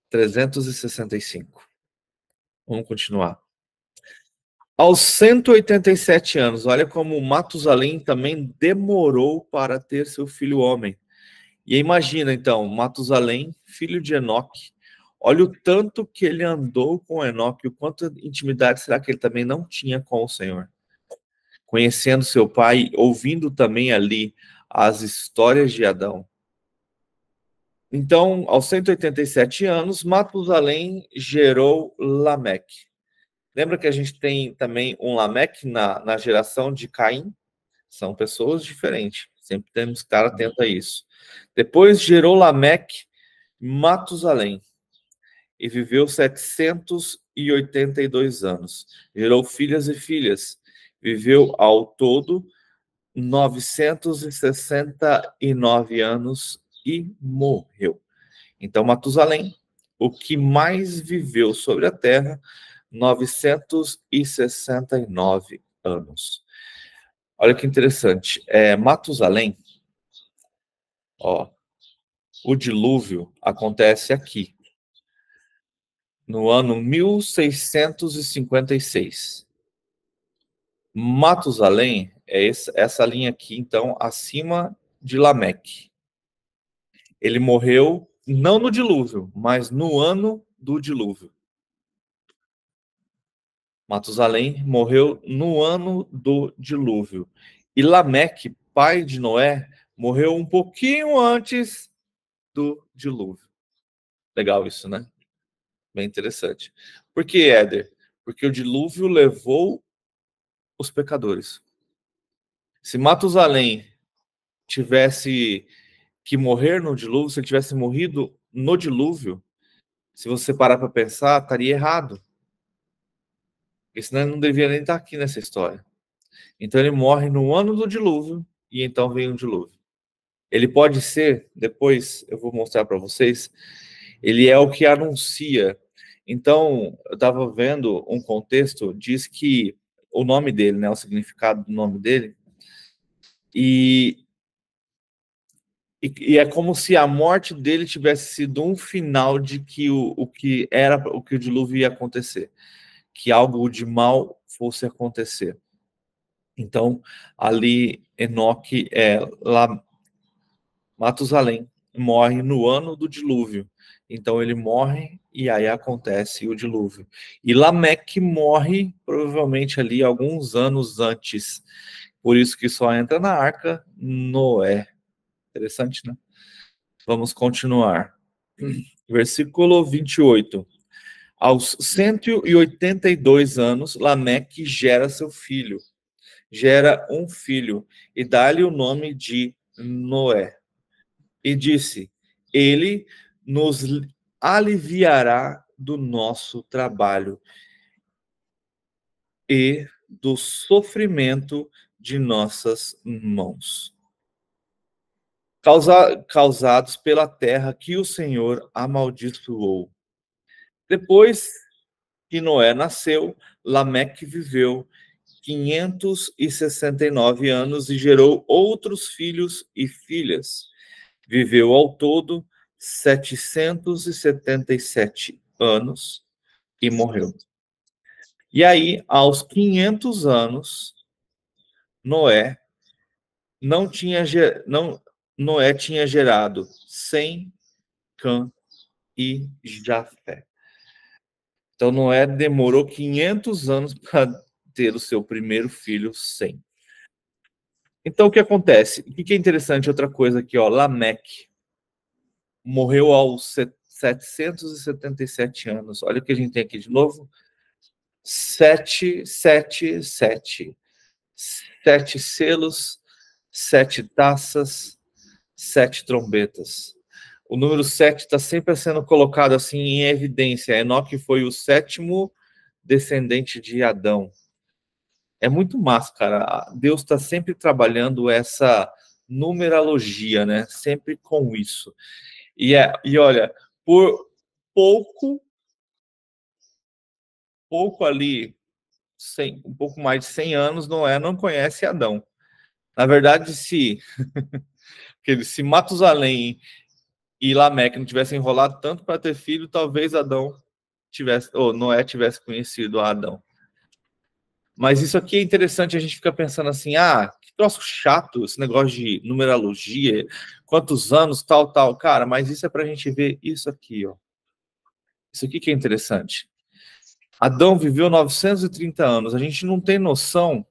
365. Vamos continuar. Aos 187 anos, olha como Matusalém também demorou para ter seu filho homem. E imagina, então, Matusalém, filho de Enoque, olha o tanto que ele andou com Enoque, o quanto intimidade será que ele também não tinha com o Senhor? Conhecendo seu pai, ouvindo também ali as histórias de Adão. Então, aos 187 anos, Matusalém gerou Lameque. Lembra que a gente tem também um Lameque na geração de Caim? São pessoas diferentes. Sempre temos que estar atento a isso. Depois gerou Lameque Matusalém. E viveu 782 anos. Gerou filhas e filhas. Viveu ao todo 969 anos e morreu. Então, Matusalém, o que mais viveu sobre a terra, 969 anos. Olha que interessante. Matusalém, o dilúvio acontece aqui, no ano 1656. Matusalém é essa linha aqui, então, acima de Lameque. Ele morreu não no dilúvio, mas no ano do dilúvio. Matusalém morreu no ano do dilúvio. E Lameque, pai de Noé, morreu um pouquinho antes do dilúvio. Legal isso, né? Bem interessante. Por que, Éder? Porque o dilúvio levou os pecadores. Se Matusalém tivesse que morrer no dilúvio, se ele tivesse morrido no dilúvio, se você parar para pensar, estaria errado. Porque senão ele não devia nem estar aqui nessa história. Então ele morre no ano do dilúvio e então vem o dilúvio. Ele pode ser, depois eu vou mostrar para vocês, ele é o que anuncia. Então, eu estava vendo um contexto, diz que o nome dele, né? O significado do nome dele. E é como se a morte dele tivesse sido um final de que o que o dilúvio ia acontecer, que algo de mal fosse acontecer. Então, ali Enoque lá Matusalém morre no ano do dilúvio. Então ele morre e aí acontece o dilúvio. E Lameque morre provavelmente ali alguns anos antes. Por isso que só entra na arca Noé. Interessante, né? Vamos continuar. Versículo 28. Aos 182 anos, Lameque gera seu filho. Gera um filho e dá-lhe o nome de Noé. E disse: ele nos aliviará do nosso trabalho e do sofrimento de nossas mãos, causados pela terra que o Senhor amaldiçoou. Depois que Noé nasceu, Lameque viveu 569 anos e gerou outros filhos e filhas. Viveu ao todo 777 anos e morreu. E aí, aos 500 anos, Noé tinha gerado Sem, Cã e Jafé. Então, Noé demorou 500 anos para ter o seu primeiro filho, Sem. Então, o que acontece? O que é interessante? Outra coisa aqui, ó, Lameque morreu aos 777 anos. Olha o que a gente tem aqui de novo. 777. 7 selos, 7 taças, 7 trombetas. O número 7 está sempre sendo colocado assim em evidência. Enoque foi o 7º descendente de Adão. É muito massa, cara. Deus está sempre trabalhando essa numerologia, né? Sempre com isso. E olha, por pouco ali, um pouco mais de 100 anos, Noé não conhece Adão. Na verdade, se Matusalém e Lameque não tivessem enrolado tanto para ter filho, talvez Noé tivesse conhecido Adão. Mas isso aqui é interessante, a gente fica pensando assim, que troço chato esse negócio de numerologia, quantos anos, tal. Cara, mas isso é para a gente ver isso aqui, ó. Isso aqui que é interessante. Adão viveu 930 anos. A gente não tem noção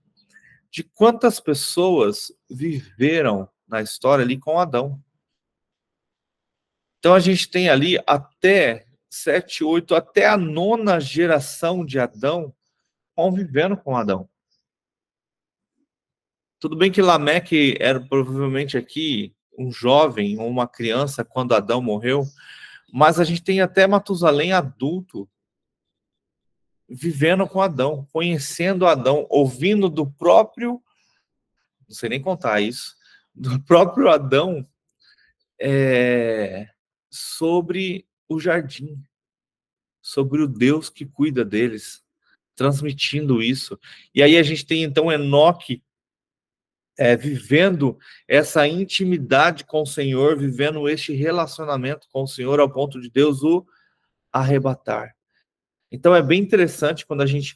de quantas pessoas viveram na história ali com Adão. Então a gente tem ali até 7, 8, até a 9ª geração de Adão convivendo com Adão. Tudo bem que Lameque era provavelmente aqui um jovem ou uma criança quando Adão morreu, mas a gente tem até Matusalém adulto vivendo com Adão, conhecendo Adão, ouvindo do próprio, não sei nem contar isso, do próprio Adão sobre o jardim, sobre o Deus que cuida deles, transmitindo isso. E aí a gente tem então Enoque vivendo essa intimidade com o Senhor, vivendo este relacionamento com o Senhor ao ponto de Deus o arrebatar. Então é bem interessante quando a gente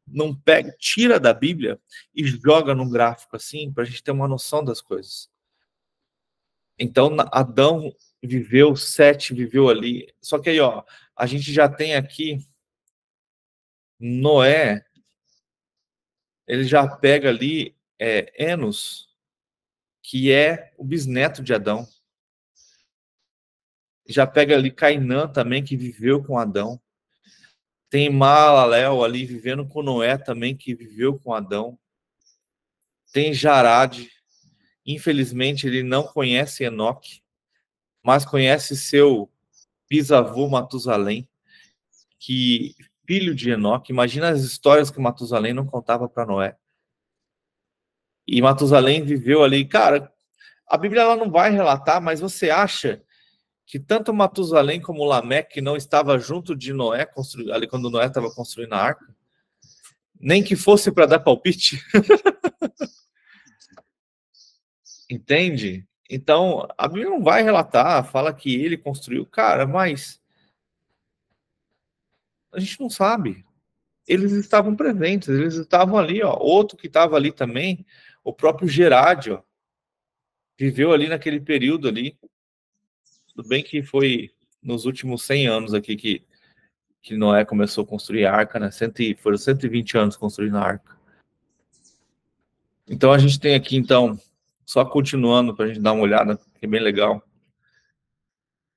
não tira da Bíblia e joga num gráfico assim, para a gente ter uma noção das coisas. Então Adão viveu, 7 viveu ali. Só que aí, ó, a gente já tem aqui Noé, ele já pega ali Enos, que é o bisneto de Adão. Já pega ali Cainã também, que viveu com Adão. Tem Maalalel ali vivendo com Noé também, que viveu com Adão. Tem Jarade. Infelizmente, ele não conhece Enoque, mas conhece seu bisavô Matusalém, que filho de Enoque. Imagina as histórias que Matusalém não contava para Noé. E Matusalém viveu ali. Cara, a Bíblia ela não vai relatar, mas você acha que tanto Matusalém como Lameque não estava junto de Noé, ali quando Noé estava construindo a arca? Nem que fosse para dar palpite. Entende? Então, a Bíblia não vai relatar, fala que ele construiu. Cara, mas a gente não sabe. Eles estavam presentes, eles estavam ali, ó. Outro que estava ali também, o próprio Gerádio, viveu ali naquele período ali. Tudo bem que foi nos últimos 100 anos aqui que Noé começou a construir a arca, né? Foram 120 anos construindo a arca. Então a gente tem aqui, então, só continuando para a gente dar uma olhada, que é bem legal.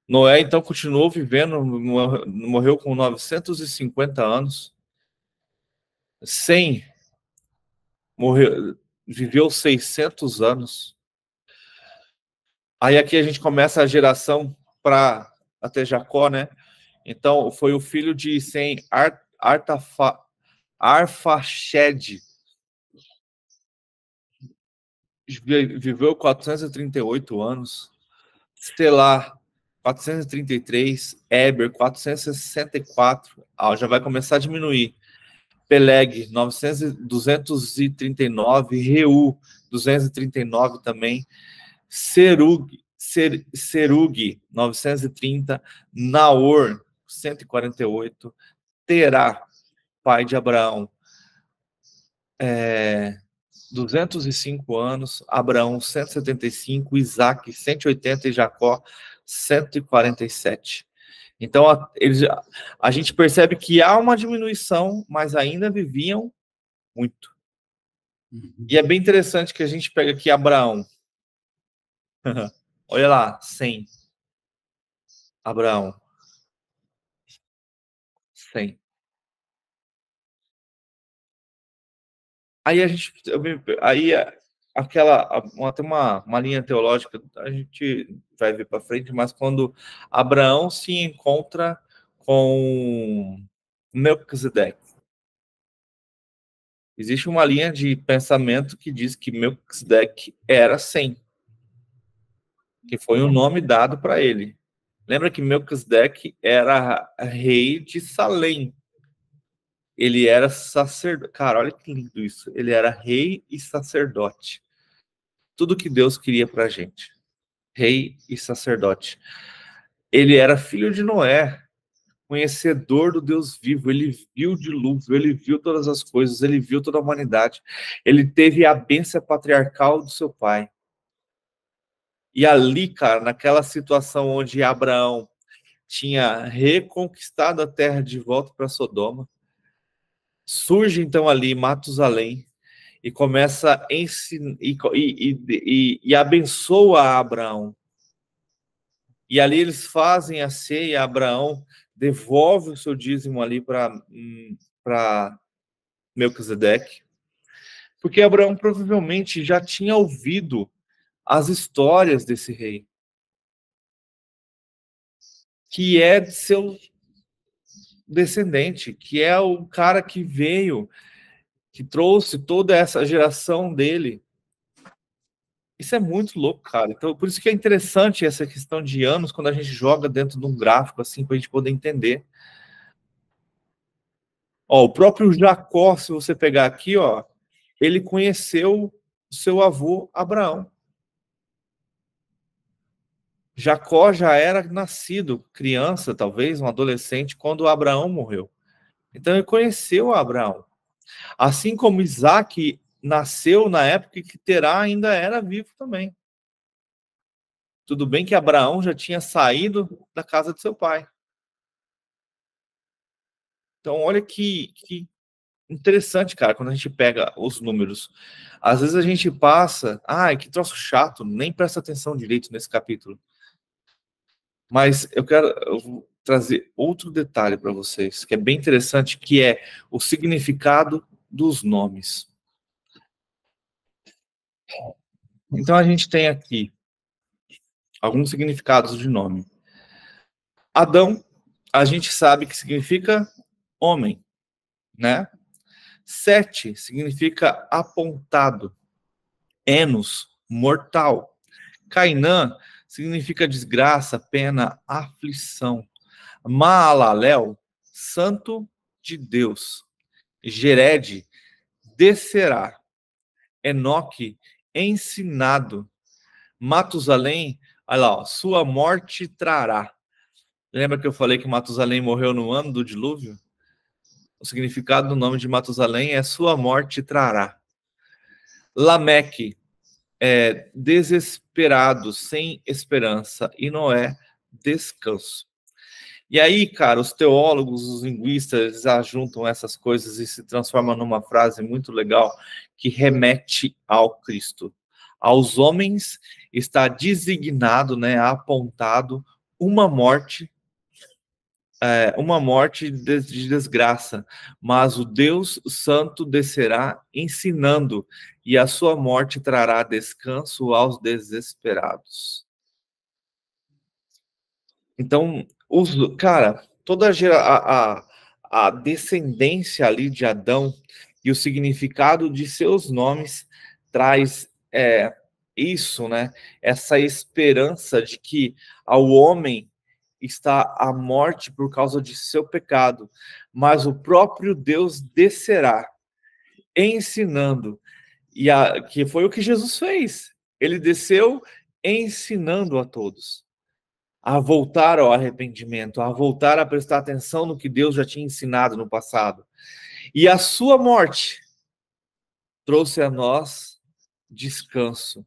Noé, então, continuou vivendo, morreu com 950 anos. Sem viveu 600 anos. Aí aqui a gente começa a geração para até Jacó, né? Então, foi o filho de Sem, Arfaxed. Viveu 438 anos. Selah, 433. Eber, 464. Já vai começar a diminuir. Peleg, 239. Reu, 239 também. Serug, 930. Naor, 148. Terá, pai de Abraão, 205 anos. Abraão, 175. Isaac, 180. E Jacó, 147. Então, a gente percebe que há uma diminuição, mas ainda viviam muito. E é bem interessante que a gente pega aqui Abraão. Olha lá, 100. Abraão. 100. Aí a gente... tem uma linha teológica, a gente vai ver para frente, mas quando Abraão se encontra com Melquisedeque, existe uma linha de pensamento que diz que Melquisedeque era 100, que foi o nome dado para ele. Lembra que Melquisedeque era rei de Salém. Ele era sacerdote. Cara, olha que lindo isso. Ele era rei e sacerdote. Tudo que Deus queria para a gente. Rei e sacerdote. Ele era filho de Noé, conhecedor do Deus vivo. Ele viu o dilúvio, ele viu todas as coisas, ele viu toda a humanidade. Ele teve a bênção patriarcal do seu pai. E ali, cara, naquela situação onde Abraão tinha reconquistado a terra de volta para Sodoma, surge então ali Matusalém e começa a ensinar e abençoa Abraão. E ali eles fazem a ceia, Abraão devolve o seu dízimo ali para Melquisedeque, porque Abraão provavelmente já tinha ouvido as histórias desse rei, que é seu descendente, que é o cara que veio, que trouxe toda essa geração dele. Isso é muito louco, cara. Então, por isso que é interessante essa questão de anos, quando a gente joga dentro de um gráfico, assim, para a gente poder entender. Ó, o próprio Jacó, se você pegar aqui, ó, ele conheceu o seu avô Abraão. Jacó já era nascido, criança, talvez, um adolescente, quando Abraão morreu. Então, ele conheceu Abraão. Assim como Isaac nasceu na época que Terá ainda era vivo também. Tudo bem que Abraão já tinha saído da casa de seu pai. Então, olha que interessante, cara, quando a gente pega os números. Às vezes a gente passa... que troço chato, nem presta atenção direito nesse capítulo. Mas eu vou trazer outro detalhe para vocês, que é bem interessante, que é o significado dos nomes. Então, a gente tem aqui alguns significados de nome. Adão, a gente sabe que significa homem, né? Sete significa apontado. Enos, mortal. Cainã significa desgraça, pena, aflição. Maalalel, santo de Deus. Gered descerá. Enoque, ensinado. Matusalém, olha lá, ó, sua morte trará. Lembra que eu falei que Matusalém morreu no ano do dilúvio? O significado do nome de Matusalém é sua morte trará. Lameque, desesperado, sem esperança. E Noé, descanso. E aí, cara, os teólogos, os linguistas, ajuntam essas coisas e se transformam numa frase muito legal que remete ao Cristo. Aos homens está designado, né, apontado uma morte de desgraça, mas o Deus Santo descerá ensinando, e a sua morte trará descanso aos desesperados. Então, cara, toda a descendência ali de Adão e o significado de seus nomes traz isso, né? Essa esperança de que ao homem está a morte por causa de seu pecado, mas o próprio Deus descerá, ensinando, que foi o que Jesus fez. Ele desceu ensinando a todos a voltar ao arrependimento, a voltar a prestar atenção no que Deus já tinha ensinado no passado. E a sua morte trouxe a nós descanso,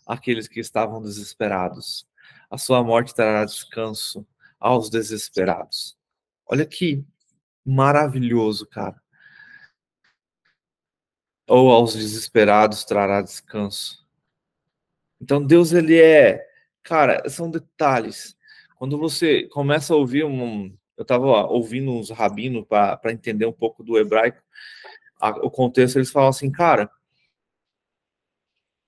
aqueles que estavam desesperados. A sua morte trará descanso aos desesperados. Olha que maravilhoso, cara. Ou aos desesperados trará descanso. Então Deus, ele cara, são detalhes. Quando você começa a ouvir eu estava ouvindo uns rabinos para entender um pouco do hebraico, o contexto, eles falam assim, cara,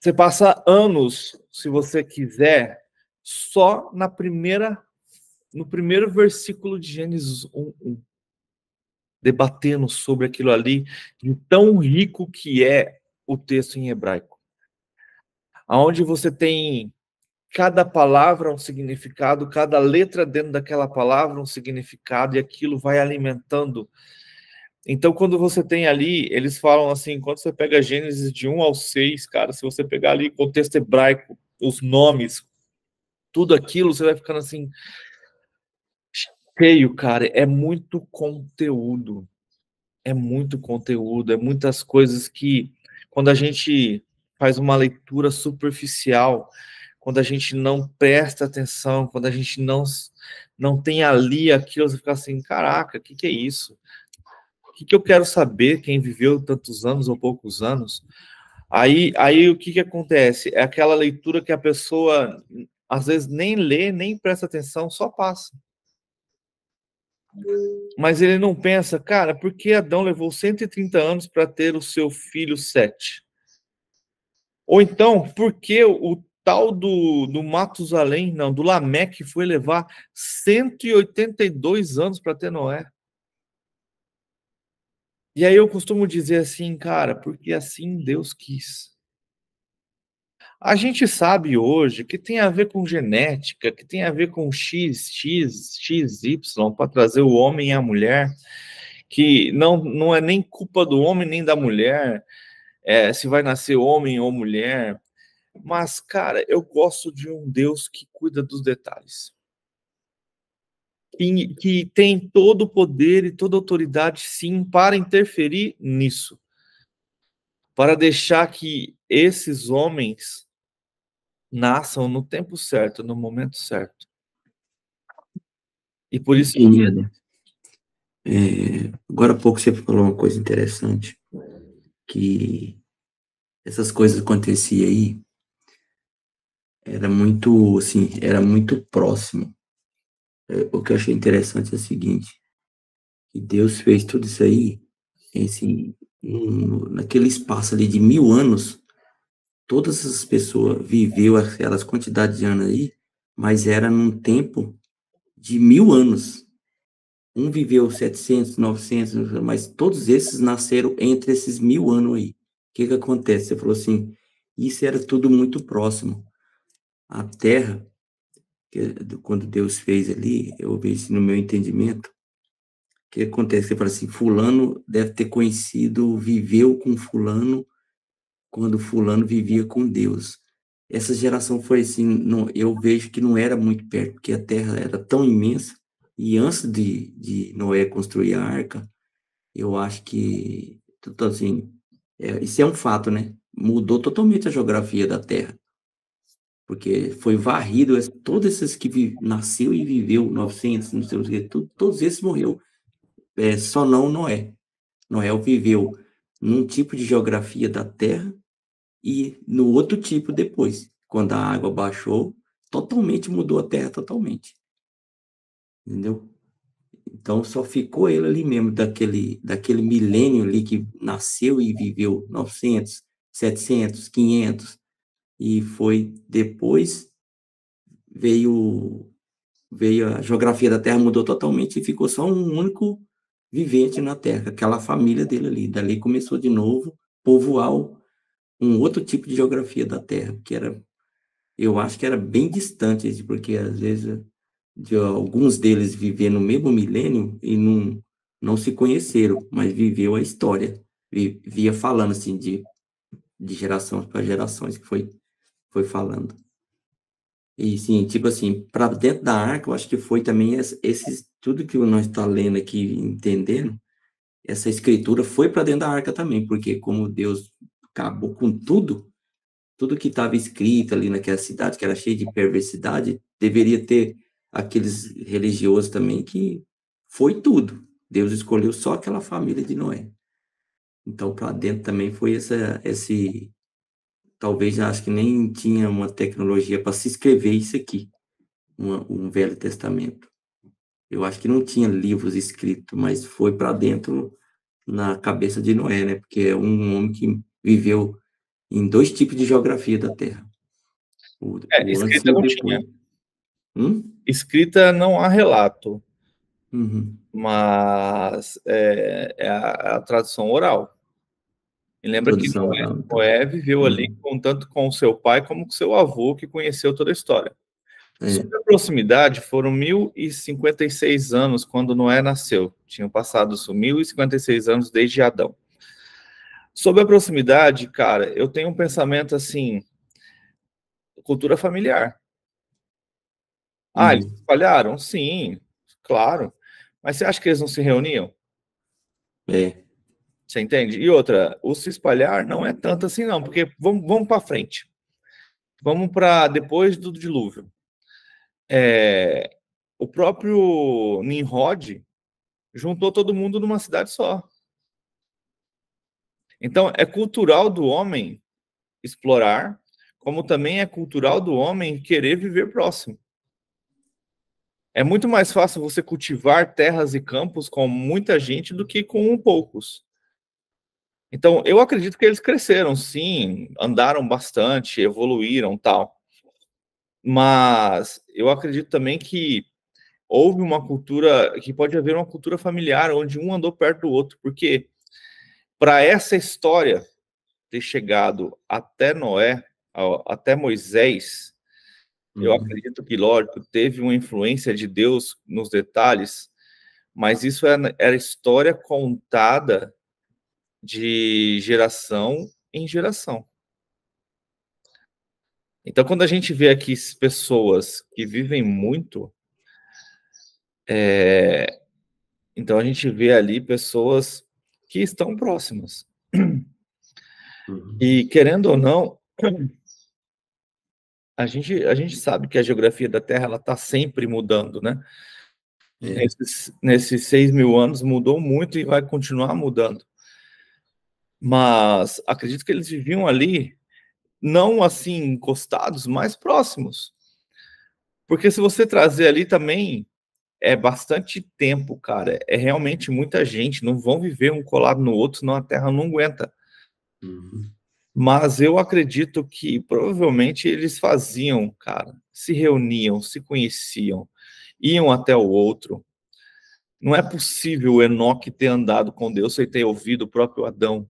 você passa anos, se você quiser, só no primeiro versículo de Gênesis 1:1, debatendo sobre aquilo ali, de tão rico que é o texto em hebraico. Aonde você tem cada palavra um significado, cada letra dentro daquela palavra um significado, e aquilo vai alimentando. Então, quando você tem ali, eles falam assim, quando você pega Gênesis de 1 ao 6, cara, se você pegar ali contexto hebraico, os nomes, tudo aquilo, você vai ficando assim, cheio, cara, é muito conteúdo. É muito conteúdo, é muitas coisas que, quando a gente faz uma leitura superficial, quando a gente não presta atenção, quando a gente não tem ali aquilo, você fica assim, caraca, o que é isso? O que eu quero saber, quem viveu tantos anos ou poucos anos? Aí o que acontece? É aquela leitura que a pessoa, às vezes, nem lê, nem presta atenção, só passa. Mas ele não pensa, cara, por que Adão levou 130 anos para ter o seu filho Sete? Ou então, por que o tal do Matusalém, não, do Lameque, foi levar 182 anos para ter Noé? E aí eu costumo dizer assim, cara, porque assim Deus quis. A gente sabe hoje que tem a ver com genética, que tem a ver com XY, para trazer o homem e a mulher, que não é nem culpa do homem nem da mulher, se vai nascer homem ou mulher. Mas, cara, eu gosto de um Deus que cuida dos detalhes. Que tem todo o poder e toda a autoridade, sim, para interferir nisso. Para deixar que esses homens nasçam no tempo certo, no momento certo. E por isso...
Agora há pouco você falou uma coisa interessante, que essas coisas aconteciam aí, era muito, assim, era muito próximo. O que eu achei interessante é o seguinte, que Deus fez tudo isso aí, assim, naquele espaço ali de 1000 anos, todas essas pessoas viveu aquelas quantidades de anos aí, mas era num tempo de 1000 anos. Um viveu 700, 900, mas todos esses nasceram entre esses 1000 anos aí. O que acontece? Você falou assim, isso era tudo muito próximo. A Terra, quando Deus fez ali, eu vejo isso no meu entendimento, que acontece? Você fala assim, fulano deve ter conhecido, viveu com fulano, quando fulano vivia com Deus. Essa geração foi assim, eu vejo que não era muito perto, porque a Terra era tão imensa, e antes de Noé construir a arca, eu acho que, assim, isso é um fato, né? Mudou totalmente a geografia da Terra, porque foi varrido, todos esses que nasceu e viveu 900, não sei o que, todos esses morreu, só não Noé. Noé viveu num tipo de geografia da Terra e no outro tipo depois. Quando a água baixou, totalmente mudou a Terra, totalmente. Entendeu? Então, só ficou ele ali mesmo, daquele milênio ali que nasceu e viveu 900, 700, 500, e foi depois, veio a geografia da Terra, mudou totalmente e ficou só um único vivente na Terra, aquela família dele ali. Dali começou de novo povoar um outro tipo de geografia da Terra, que era, eu acho que era bem distante, porque às vezes de alguns deles viver no mesmo milênio e não se conheceram, mas viveu a história, via falando assim de gerações para gerações que foi falando. E sim, tipo assim, para dentro da arca, eu acho que foi também tudo que nós está lendo aqui, entendendo, essa escritura foi para dentro da arca também, porque como Deus acabou com tudo que estava escrito ali naquela cidade, que era cheia de perversidade, deveria ter aqueles religiosos também que foi tudo. Deus escolheu só aquela família de Noé. Então, para dentro também foi esse. Talvez acho que nem tinha uma tecnologia para se escrever isso aqui, um Velho Testamento. Eu acho que não tinha livros escritos, mas foi para dentro na cabeça de Noé, né? Porque é um homem que viveu em 2 tipos de geografia da Terra. O antes
Escrita
e o
não
depois.
tinha. Escrita não há relato, mas é a tradução oral. E lembra que
Tradução oral, então.
Noé viveu ali tanto com o seu pai como com seu avô, que conheceu toda a história. Sobre a proximidade, foram 1056 anos quando Noé nasceu. Tinham passado 1056 anos desde Adão. Sobre a proximidade, cara, eu tenho um pensamento assim, cultura familiar. Eles se espalharam? Sim, claro. Mas você acha que eles não se reuniam? Você entende? E outra, o se espalhar não é tanto assim não, porque vamos para frente. Vamos para depois do dilúvio. O próprio Nimrod juntou todo mundo numa cidade só. Então, é cultural do homem explorar, como também é cultural do homem querer viver próximo. É muito mais fácil você cultivar terras e campos com muita gente do que com poucos. Então, eu acredito que eles cresceram, sim, andaram bastante, evoluíram, tal. Mas eu acredito também que houve uma cultura, que pode haver uma cultura familiar, onde um andou perto do outro, porque para essa história ter chegado até Noé, até Moisés, eu acredito que, lógico, teve uma influência de Deus nos detalhes, mas isso era história contada de geração em geração. Então, quando a gente vê aqui pessoas que vivem muito, então a gente vê ali pessoas que estão próximas. E, querendo ou não, a gente sabe que a geografia da Terra ela está sempre mudando, né? Nesses 6.000 anos mudou muito e vai continuar mudando. Mas acredito que eles viviam ali, não assim encostados, mas próximos. Porque se você trazer ali também, é bastante tempo, cara. É realmente muita gente. Não vão viver um colado no outro, senão a Terra não aguenta. Mas eu acredito que provavelmente eles faziam, cara, se reuniam, se conheciam, iam até o outro. Não é possível o Enoque ter andado com Deus sem ter ouvido o próprio Adão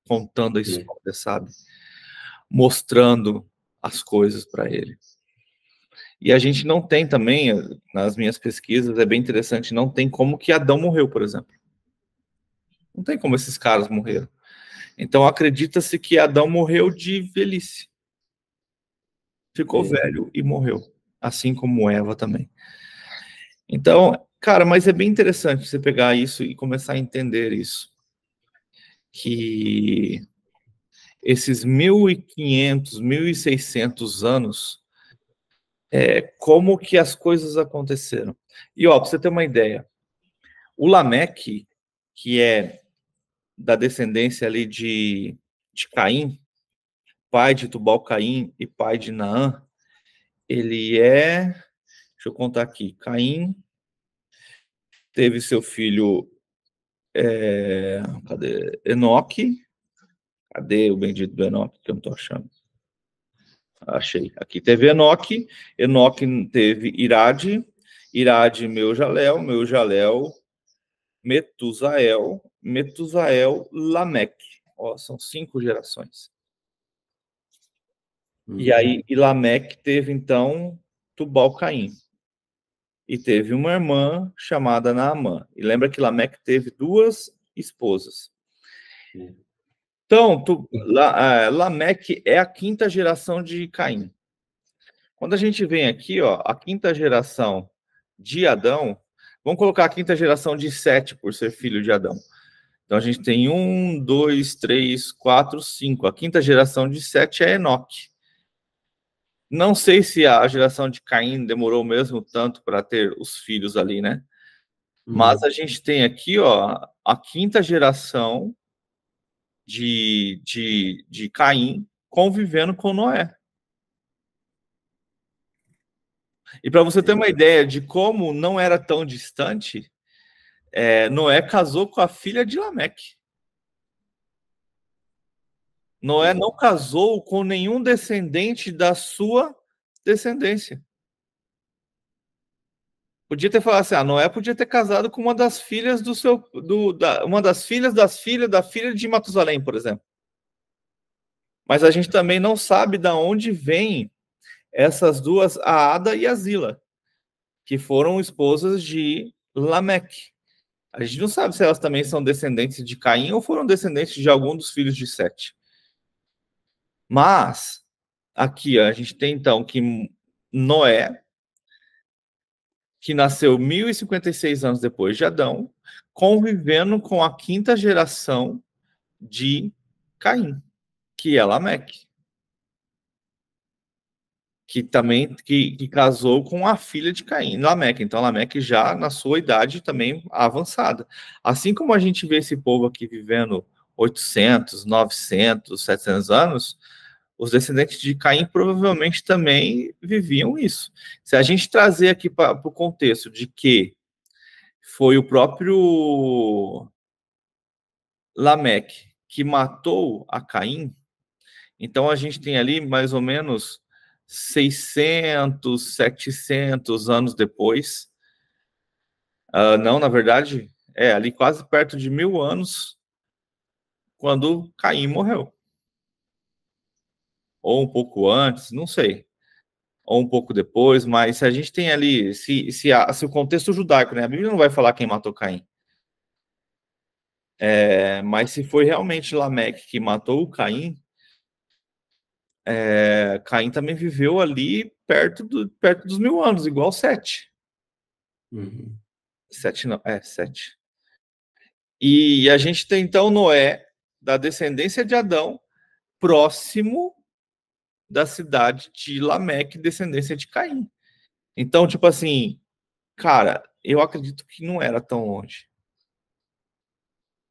contando a história, sabe? Mostrando as coisas para ele. E a gente não tem também, nas minhas pesquisas, é bem interessante, não tem como que Adão morreu, por exemplo. Não tem como esses caras morreram. Então, acredita-se que Adão morreu de velhice. Ficou velho e morreu. Assim como Eva também. Então, cara, mas é bem interessante você pegar isso e começar a entender isso. Que esses 1.500, 1.600 anos, como que as coisas aconteceram. E, ó, para você ter uma ideia, o Lameque, que é da descendência ali de Caim, pai de Tubal-Caim e pai de Naã, ele é, deixa eu contar aqui, Caim teve seu filho, cadê? Enoque, cadê o bendito do Enoque, que eu não tô achando? Achei, aqui teve Enoque, Enoque teve Irade, Irade Meujaléu, Metusael, Metusael, Lameque. Ó, são 5 gerações. E aí, Lameque teve, então, Tubal-Caim. E teve uma irmã chamada Naamã. E lembra que Lameque teve 2 esposas. Então, Lameque é a 5ª geração de Caim. Quando a gente vem aqui, ó, a 5ª geração de Adão, vamos colocar a 5ª geração de Sete, por ser filho de Adão. Então, a gente tem 1, 2, 3, 4, 5. A 5ª geração de Sete é Enoque. Não sei se a geração de Caim demorou mesmo tanto para ter os filhos ali, né? Mas a gente tem aqui, ó, a 5ª geração de Caim convivendo com Noé. E para você ter uma ideia de como não era tão distante, Noé casou com a filha de Lameque. Noé não casou com nenhum descendente da sua descendência. Podia ter falado assim, Noé podia ter casado com uma das filhas uma das filhas da filha de Matusalém, por exemplo. Mas a gente também não sabe de onde vêm essas duas, a Ada e a Zila, que foram esposas de Lameque. A gente não sabe se elas também são descendentes de Caim ou foram descendentes de algum dos filhos de Sete. Mas, aqui a gente tem então que Noé, que nasceu 1.056 anos depois de Adão, convivendo com a 5ª geração de Caim, que é Lameque, que também que casou com a filha de Caim, Lameque. Então, Lameque já na sua idade também avançada. Assim como a gente vê esse povo aqui vivendo 800, 900, 700 anos, os descendentes de Caim provavelmente também viviam isso. Se a gente trazer aqui para o contexto de que foi o próprio Lameque que matou a Caim, então a gente tem ali mais ou menos 600, 700 anos depois. Não, na verdade, ali quase perto de 1.000 anos, quando Caim morreu. Ou um pouco antes, não sei. Ou um pouco depois, mas se a gente tem ali, se o contexto judaico, né? A Bíblia não vai falar quem matou Caim. Mas se foi realmente Lameque que matou o Caim, Caim também viveu ali perto dos 1.000 anos, igual Sete. 7 não, 7. E a gente tem então Noé, da descendência de Adão, próximo da cidade de Lameque, descendência de Caim. Então, tipo assim, cara, eu acredito que não era tão longe.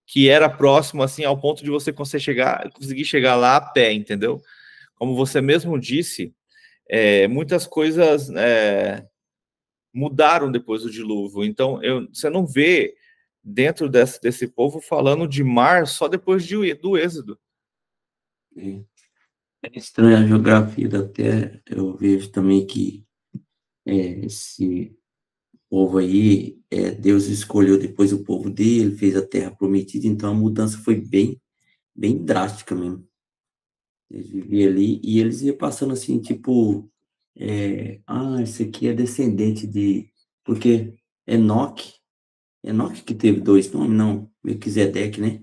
Que era próximo, assim, ao ponto de você conseguir chegar lá a pé, entendeu? Como você mesmo disse, muitas coisas mudaram depois do dilúvio. Então, você não vê dentro desse povo falando de mar só depois do êxodo.
É estranha a geografia da Terra. Eu vejo também que esse povo aí, Deus escolheu depois o povo dele, fez a Terra Prometida, então a mudança foi bem, bem drástica mesmo. Eles viviam ali e eles iam passando assim, tipo, esse aqui é descendente de... Porque Enoque que teve dois nomes, não, Melquisedeque, né?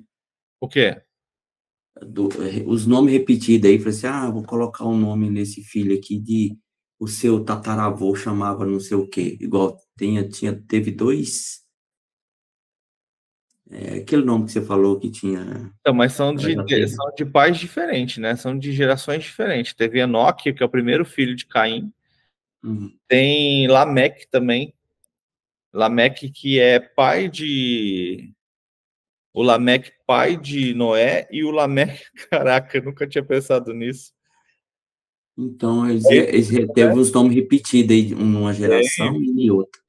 O quê?
Os nomes repetidos aí, falei assim, vou colocar um nome nesse filho aqui de o seu tataravô chamava não sei o quê, igual teve dois, aquele nome que você falou que tinha...
Então, mas são de pais diferentes, né? São de gerações diferentes. Teve Enoque, que é o primeiro filho de Caim. Tem Lameque também. Lameque, que é pai de... O Lameque, pai de Noé, e o Lameque... Caraca, eu nunca tinha pensado nisso.
Então, eles teve os nomes repetidos aí, numa geração e em outra.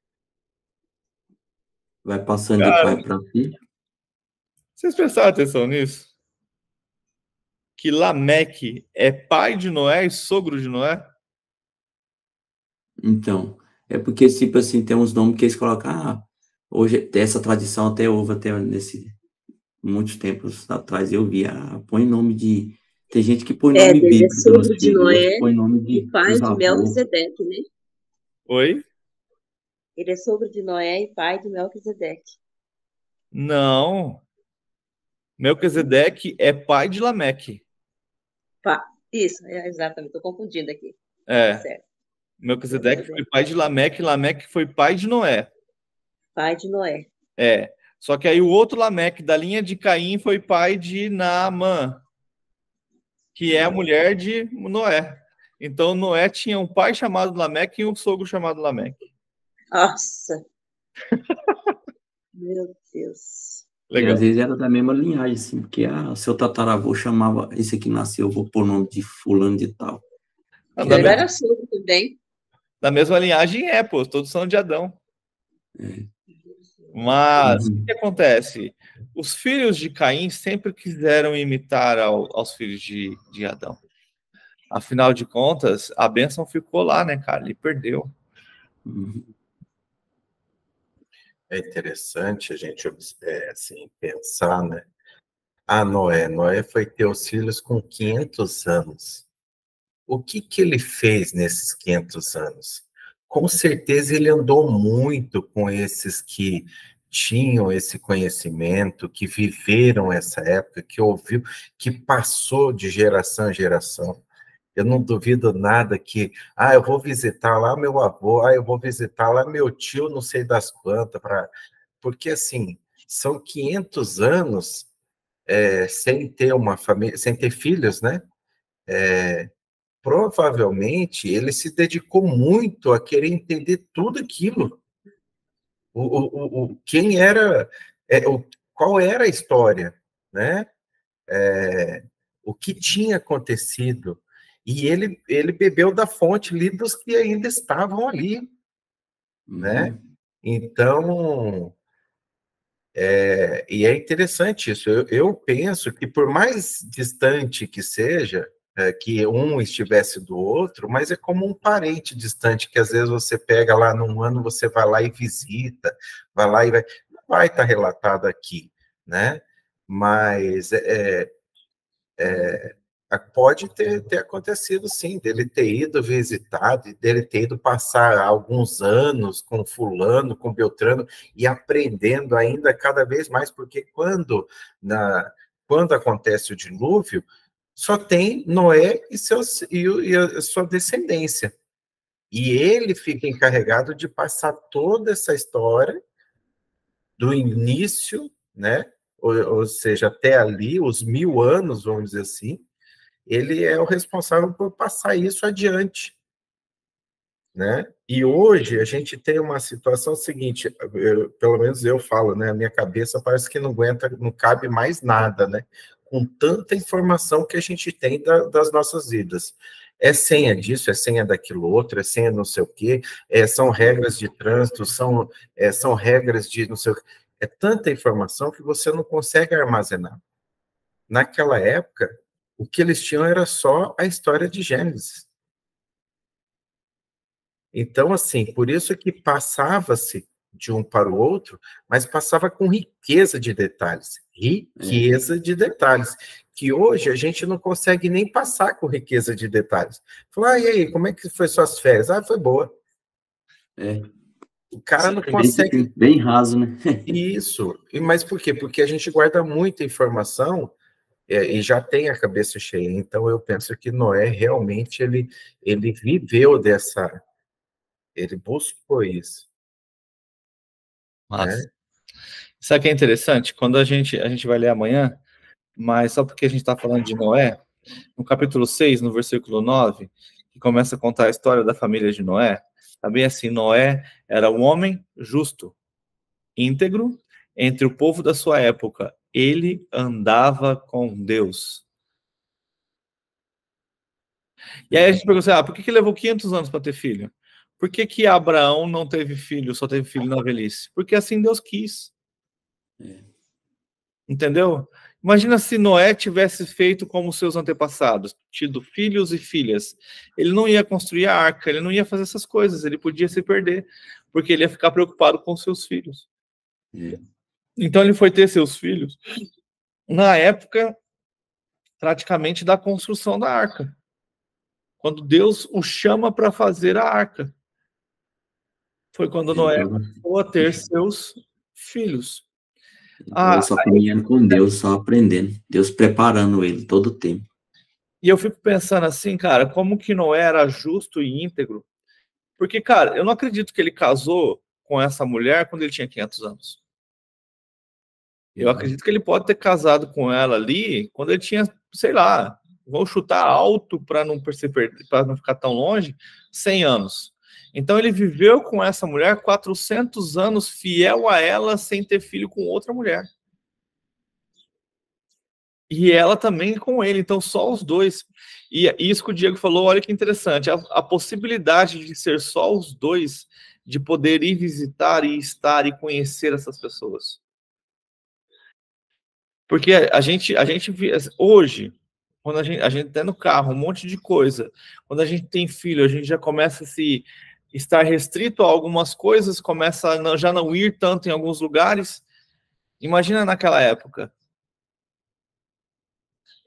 Vai passando de pai para filho.
Vocês prestaram atenção nisso? Que Lameque é pai de Noé e sogro de Noé?
Então, é porque, tipo assim, tem uns nomes que eles colocam, hoje, essa tradição até houve muitos tempos atrás, eu vi, põe nome de... Tem gente que põe nome
ele é
bíblico nos
sogro de
filhos,
Noé
põe nome
e pai
dos
de
avós.
Melquisedeque, né?
Oi?
Ele é sogro de Noé e pai de Melquisedeque.
Não. Melquisedeque é pai de Lameque.
Isso, exatamente, estou confundindo aqui.
É.
Tá certo.
Melquisedeque foi pai de Lameque, Lameque foi pai de Noé.
Pai de Noé.
É. Só que aí o outro Lameque, da linha de Caim, foi pai de Naamã, que é a mulher de Noé. Então, Noé tinha um pai chamado Lameque e um sogro chamado Lameque.
Nossa! Meu Deus.
Legal.
E às vezes era da mesma linhagem, assim, porque seu tataravô chamava, esse aqui nasceu, eu vou pôr o nome de fulano de tal.
Ele era sogro também.
Da mesma linhagem pô, todos são de Adão. Mas o que acontece? Os filhos de Caim sempre quiseram imitar aos filhos de Adão. Afinal de contas, a bênção ficou lá, né, cara? Ele perdeu.
É interessante a gente assim, pensar, né? Noé foi ter os filhos com 500 anos. O que ele fez nesses 500 anos? Com certeza ele andou muito com esses que tinham esse conhecimento, que viveram essa época, que ouviu, que passou de geração em geração. Eu não duvido nada que, eu vou visitar lá meu avô, eu vou visitar lá meu tio, não sei das quantas, porque assim, são 500 anos sem ter uma família, sem ter filhos, né? Provavelmente ele se dedicou muito a querer entender tudo aquilo. Quem era, qual era a história, né? O que tinha acontecido. E ele bebeu da fonte ali dos que ainda estavam ali, né? Então, e é interessante isso. Eu penso que por mais distante que seja, que um estivesse do outro, mas é como um parente distante, que às vezes você pega lá num ano, você vai lá e visita, vai lá e vai... Não vai estar relatado aqui, né? Mas pode ter acontecido, sim, dele ter ido visitar, dele ter ido passar alguns anos com fulano, com Beltrano, e aprendendo ainda cada vez mais, porque quando acontece o dilúvio, só tem Noé e a sua descendência. E ele fica encarregado de passar toda essa história do início, né? Ou seja, até ali, os 1000 anos, vamos dizer assim, ele é o responsável por passar isso adiante, né? E hoje a gente tem uma situação seguinte, pelo menos eu falo, né? A minha cabeça parece que não aguenta, não cabe mais nada, né? Com tanta informação que a gente tem das nossas vidas. É senha disso, é senha daquilo outro, é senha não sei o quê, são regras de trânsito, são regras de não sei o quê. É tanta informação que você não consegue armazenar. Naquela época, o que eles tinham era só a história de Gênesis. Então, assim, por isso que passava-se de um para o outro, mas passava com riqueza de detalhes. Riqueza de detalhes. Que hoje a gente não consegue nem passar com riqueza de detalhes. Falar, e aí, como é que foi suas férias? Ah, foi boa. O cara não consegue...
Bem raso, né?
Isso. Mas por quê? Porque a gente guarda muita informação e já tem a cabeça cheia. Então, eu penso que Noé, realmente, ele viveu dessa... Ele buscou isso.
Mas, sabe o que é interessante? Quando a gente vai ler amanhã, mas só porque a gente está falando de Noé, no capítulo 6, no versículo 9, que começa a contar a história da família de Noé, tá bem assim, Noé era um homem justo, íntegro, entre o povo da sua época. Ele andava com Deus. E aí a gente pergunta assim, por que levou 500 anos para ter filho? Por que Abraão não teve filho, só teve filho na velhice? Porque assim Deus quis. Entendeu? Imagina se Noé tivesse feito como seus antepassados, tido filhos e filhas. Ele não ia construir a arca, ele não ia fazer essas coisas, ele podia se perder, porque ele ia ficar preocupado com seus filhos. Então ele foi ter seus filhos na época, praticamente, da construção da arca. Quando Deus o chama para fazer a arca. Foi quando Noé começou a ter seus filhos.
Ele só caminhando com Deus, só aprendendo. Deus preparando ele todo o tempo.
E eu fico pensando assim, cara, como que Noé era justo e íntegro? Porque, cara, eu não acredito que ele casou com essa mulher quando ele tinha 500 anos. Eu acredito que ele pode ter casado com ela ali quando ele tinha, sei lá, vou chutar alto para não ficar tão longe, 100 anos. Então ele viveu com essa mulher 400 anos fiel a ela sem ter filho com outra mulher. E ela também com ele, então só os dois. E isso que o Diego falou, olha que interessante, a possibilidade de ser só os dois, de poder ir visitar e estar e conhecer essas pessoas. Porque a gente hoje, quando a gente tá no carro, um monte de coisa, quando a gente tem filho, a gente já começa a se estar restrito a algumas coisas, começa a já não ir tanto em alguns lugares. Imagina naquela época.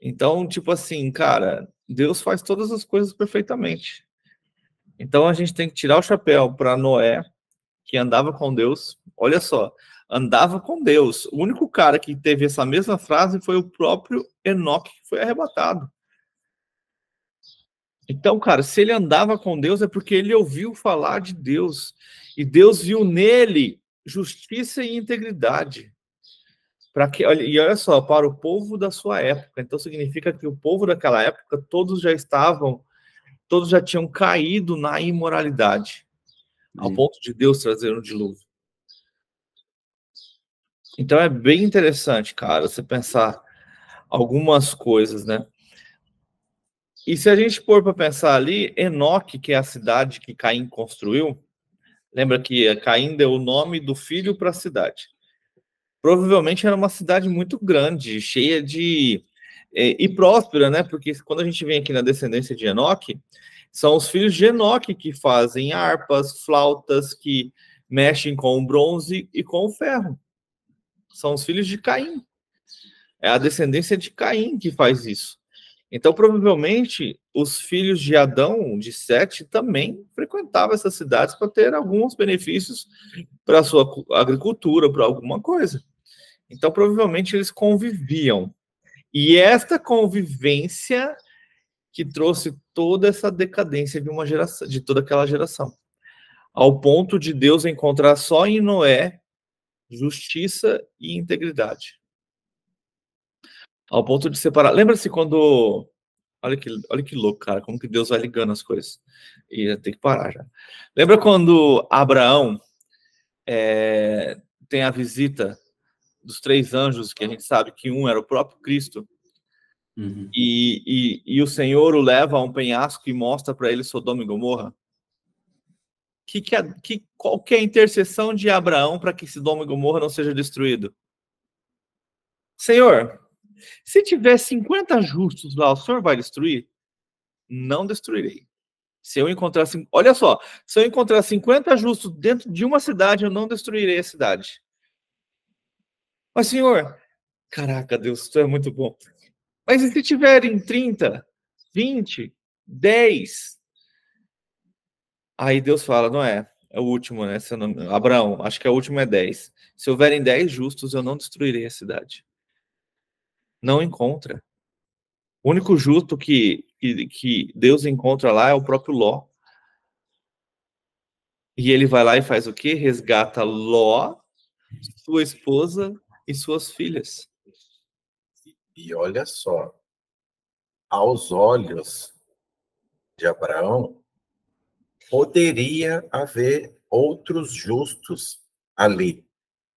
Então, tipo assim, cara, Deus faz todas as coisas perfeitamente. Então a gente tem que tirar o chapéu para Noé, que andava com Deus. Olha só, andava com Deus. O único cara que teve essa mesma frase foi o próprio Enoque, que foi arrebatado. Então, cara, se ele andava com Deus é porque ele ouviu falar de Deus. E Deus viu nele justiça e integridade. E olha só, para o povo da sua época. Então significa que o povo daquela época, todos já tinham caído na imoralidade, ao ponto de Deus trazer um dilúvio. Então é bem interessante, cara, você pensar algumas coisas, né? E se a gente pôr para pensar ali, Enoque, que é a cidade que Caim construiu, lembra que Caim deu o nome do filho para a cidade. Provavelmente era uma cidade muito grande, cheia de... e próspera, né? Porque quando a gente vem aqui na descendência de Enoque, são os filhos de Enoque que fazem harpas, flautas, que mexem com o bronze e com o ferro. São os filhos de Caim. É a descendência de Caim que faz isso. Então, provavelmente, os filhos de Adão, de Sete, também frequentavam essas cidades para ter alguns benefícios para a sua agricultura, para alguma coisa. Então, provavelmente, eles conviviam. E esta convivência que trouxe toda essa decadência de uma geração, de toda aquela geração. Ao ponto de Deus encontrar só em Noé justiça e integridade. Ao ponto de separar. Lembra-se quando... Olha que louco, cara, como que Deus vai ligando as coisas. E tem que parar já. Lembra quando Abraão tem a visita dos 3 anjos, que a gente sabe que um era o próprio Cristo, e o Senhor o leva a um penhasco e mostra para ele Sodoma e Gomorra? Qual que é a intercessão de Abraão para que Sodoma e Gomorra não seja destruído? Senhor, se tiver 50 justos lá, o Senhor vai destruir? Não destruirei. Se eu encontrar... Olha só, se eu encontrar 50 justos dentro de uma cidade, eu não destruirei a cidade. Mas, Senhor, Caraca, Deus, tu é muito bom. Mas e se tiverem 30, 20, 10? Aí Deus fala, não é o último, né? Abraão, acho que o último é 10. Se houverem 10 justos, eu não destruirei a cidade. Não encontra. O único justo que Deus encontra lá é o próprio Ló. E ele vai lá e faz o quê? Resgata Ló, sua esposa e suas filhas.
E olha só, aos olhos de Abraão, poderia haver outros justos ali,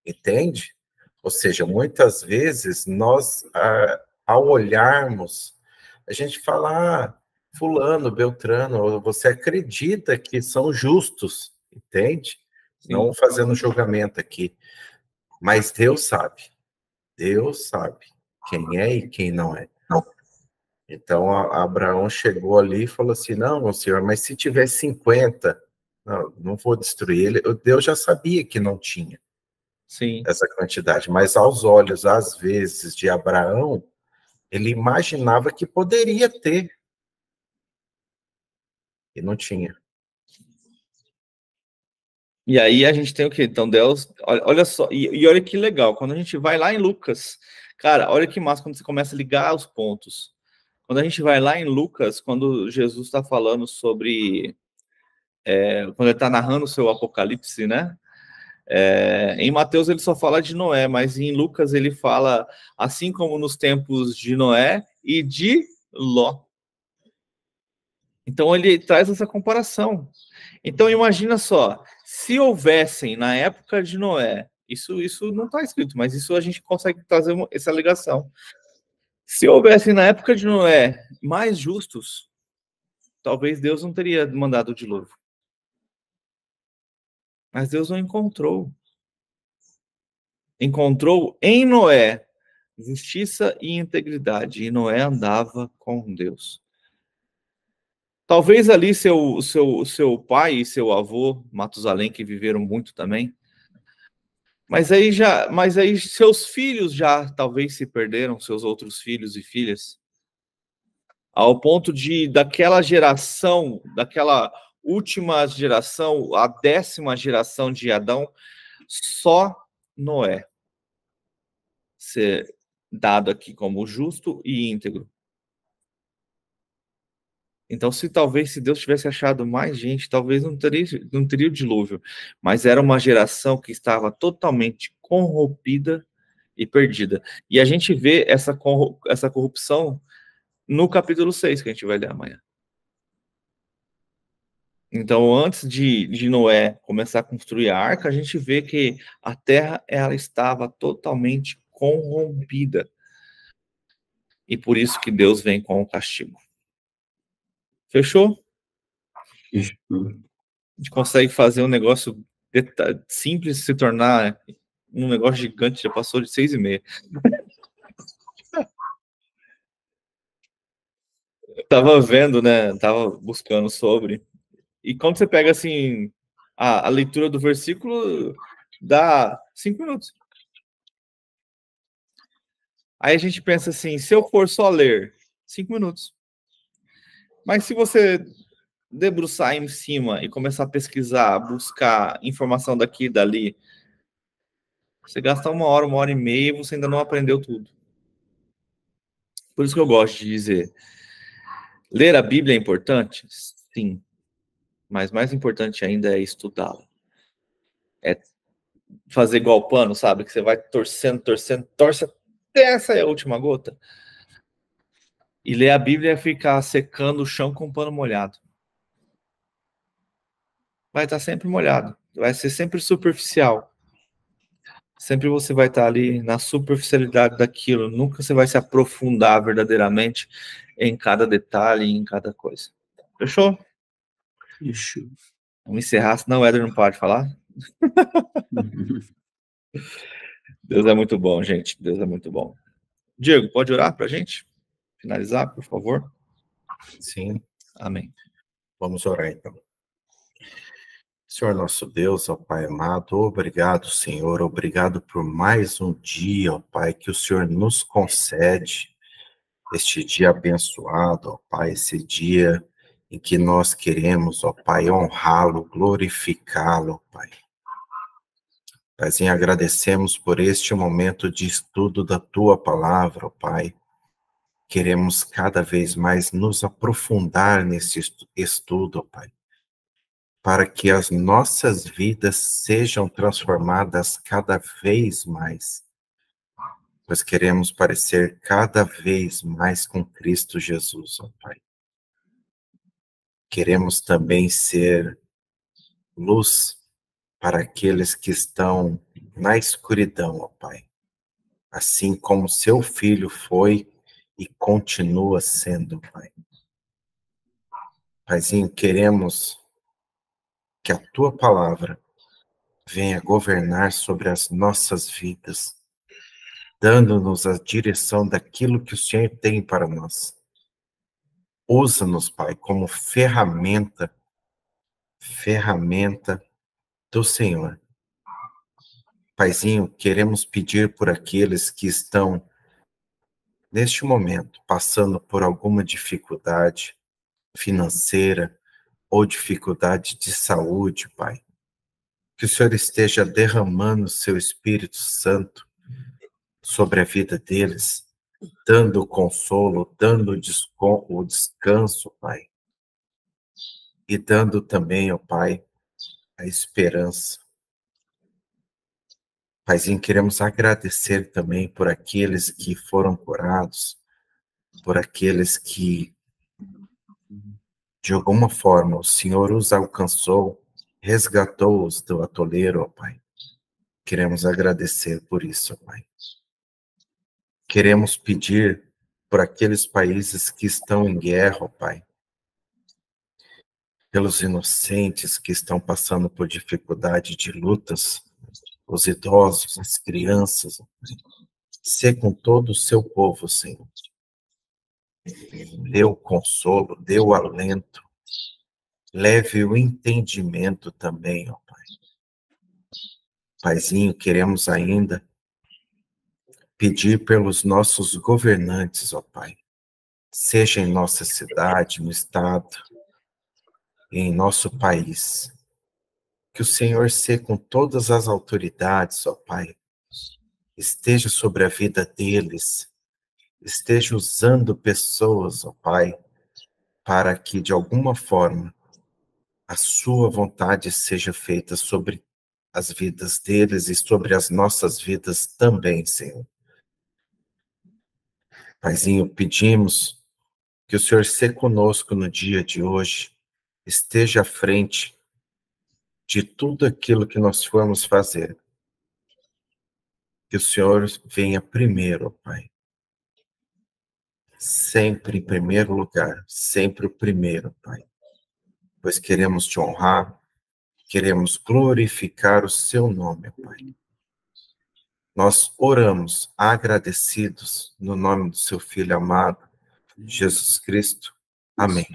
entende? Ou seja, muitas vezes nós, ao olharmos, a gente fala, fulano, beltrano, você acredita que são justos, entende?
Sim.
Não fazendo julgamento aqui, mas Deus sabe quem é e quem não é. Então, Abraão chegou ali e falou assim, não, meu senhor, mas se tiver 50, não vou destruir ele. Deus já sabia que não tinha
Sim.
essa quantidade, mas aos olhos, às vezes, de Abraão, ele imaginava que poderia ter, e não tinha.
E aí a gente tem o quê? Então, Deus, olha só, e olha que legal, quando a gente vai lá em Lucas, cara, olha que massa quando você começa a ligar os pontos. Quando a gente vai lá em Lucas, quando Jesus está falando sobre, quando ele está narrando o seu Apocalipse, né? Em Mateus ele só fala de Noé, mas em Lucas ele fala, assim como nos tempos de Noé e de Ló. Então ele traz essa comparação. Então imagina só, se houvessem na época de Noé, isso não está escrito, mas isso a gente consegue trazer essa ligação. Se houvessem na época de Noé mais justos, talvez Deus não teria mandado o dilúvio. Mas Deus não encontrou. Encontrou em Noé justiça e integridade, e Noé andava com Deus. Talvez ali seu pai e seu avô, Matusalém, que viveram muito também, mas aí seus filhos já talvez se perderam, seus outros filhos e filhas, ao ponto de daquela geração, daquela última geração, a 10ª geração de Adão, só Noé ser dado aqui como justo e íntegro. Então, se Deus tivesse achado mais gente, talvez não teria o dilúvio. Mas era uma geração que estava totalmente corrompida e perdida. E a gente vê essa corrupção no capítulo 6, que a gente vai ler amanhã. Então, antes de Noé começar a construir a arca, a gente vê que a terra ela estava totalmente corrompida. E por isso que Deus vem com o castigo. Fechou?
Fechou.
A gente consegue fazer um negócio simples se tornar um negócio gigante, já passou de 6h30. Tava vendo, né? Tava buscando sobre. E quando você pega assim a leitura do versículo, dá 5 minutos. Aí a gente pensa assim, se eu for só ler, 5 minutos. Mas se você debruçar em cima e começar a pesquisar, buscar informação daqui e dali, você gasta 1 hora e meia e você ainda não aprendeu tudo. Por isso que eu gosto de dizer, ler a Bíblia é importante? Sim. Mas mais importante ainda é estudá-la. É fazer igual pano, sabe? Que você vai torcendo, torce até essa última gota. E ler a Bíblia é ficar secando o chão com pano molhado. Vai estar sempre molhado. Vai ser sempre superficial. Sempre você vai estar ali na superficialidade daquilo. Nunca você vai se aprofundar verdadeiramente em cada detalhe, em cada coisa. Fechou?
Fechou.
Vamos encerrar, senão o Éder não pode falar. Deus é muito bom, gente. Deus é muito bom. Diego, pode orar para a gente? Finalizar, por favor?
Sim.
Amém.
Vamos orar, então. Senhor nosso Deus, ó Pai amado, obrigado, Senhor, obrigado por mais um dia, ó Pai, que o Senhor nos concede, este dia abençoado, ó Pai, esse dia em que nós queremos, ó Pai, honrá-lo, glorificá-lo, ó Pai. Paizinho, agradecemos por este momento de estudo da Tua Palavra, ó Pai. Queremos cada vez mais nos aprofundar nesse estudo, ó Pai, para que as nossas vidas sejam transformadas cada vez mais. Nós queremos parecer cada vez mais com Cristo Jesus, ó Pai. Queremos também ser luz para aqueles que estão na escuridão, ó Pai. Assim como seu Filho foi e continua sendo, Pai. Paizinho, queremos que a Tua Palavra venha governar sobre as nossas vidas, dando-nos a direção daquilo que o Senhor tem para nós. Usa-nos, Pai, como ferramenta do Senhor. Paizinho, queremos pedir por aqueles que estão, neste momento, passando por alguma dificuldade financeira ou dificuldade de saúde, Pai. Que o Senhor esteja derramando o seu Espírito Santo sobre a vida deles, dando o consolo, dando o descanso, Pai. E dando também, ó Pai, a esperança. Paizinho, queremos agradecer também por aqueles que foram curados, por aqueles que, de alguma forma, o Senhor os alcançou, resgatou-os do atoleiro, ó Pai. Queremos agradecer por isso, ó Pai. Queremos pedir por aqueles países que estão em guerra, ó Pai. Pelos inocentes que estão passando por dificuldade de lutas, os idosos, as crianças, sê com todo o seu povo, Senhor. Dê o consolo, dê o alento, leve o entendimento também, ó Pai. Paizinho, queremos ainda pedir pelos nossos governantes, ó Pai, seja em nossa cidade, no estado, em nosso país. Que o Senhor seja com todas as autoridades, ó Pai, esteja sobre a vida deles, esteja usando pessoas, ó Pai, para que, de alguma forma, a sua vontade seja feita sobre as vidas deles e sobre as nossas vidas também, Senhor. Paizinho, pedimos que o Senhor seja conosco no dia de hoje, esteja à frente de tudo aquilo que nós formos fazer. Que o Senhor venha primeiro, ó Pai. Sempre em primeiro lugar, sempre o primeiro, Pai. Pois queremos te honrar, queremos glorificar o seu nome, Pai. Nós oramos agradecidos no nome do seu Filho amado, Jesus Cristo. Amém.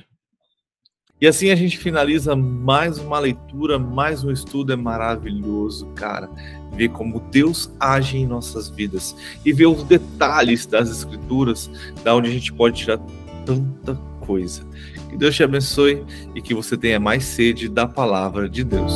E assim a gente finaliza mais uma leitura, mais um estudo. É maravilhoso, cara, ver como Deus age em nossas vidas e ver os detalhes das Escrituras, da onde a gente pode tirar tanta coisa. Que Deus te abençoe e que você tenha mais sede da palavra de Deus.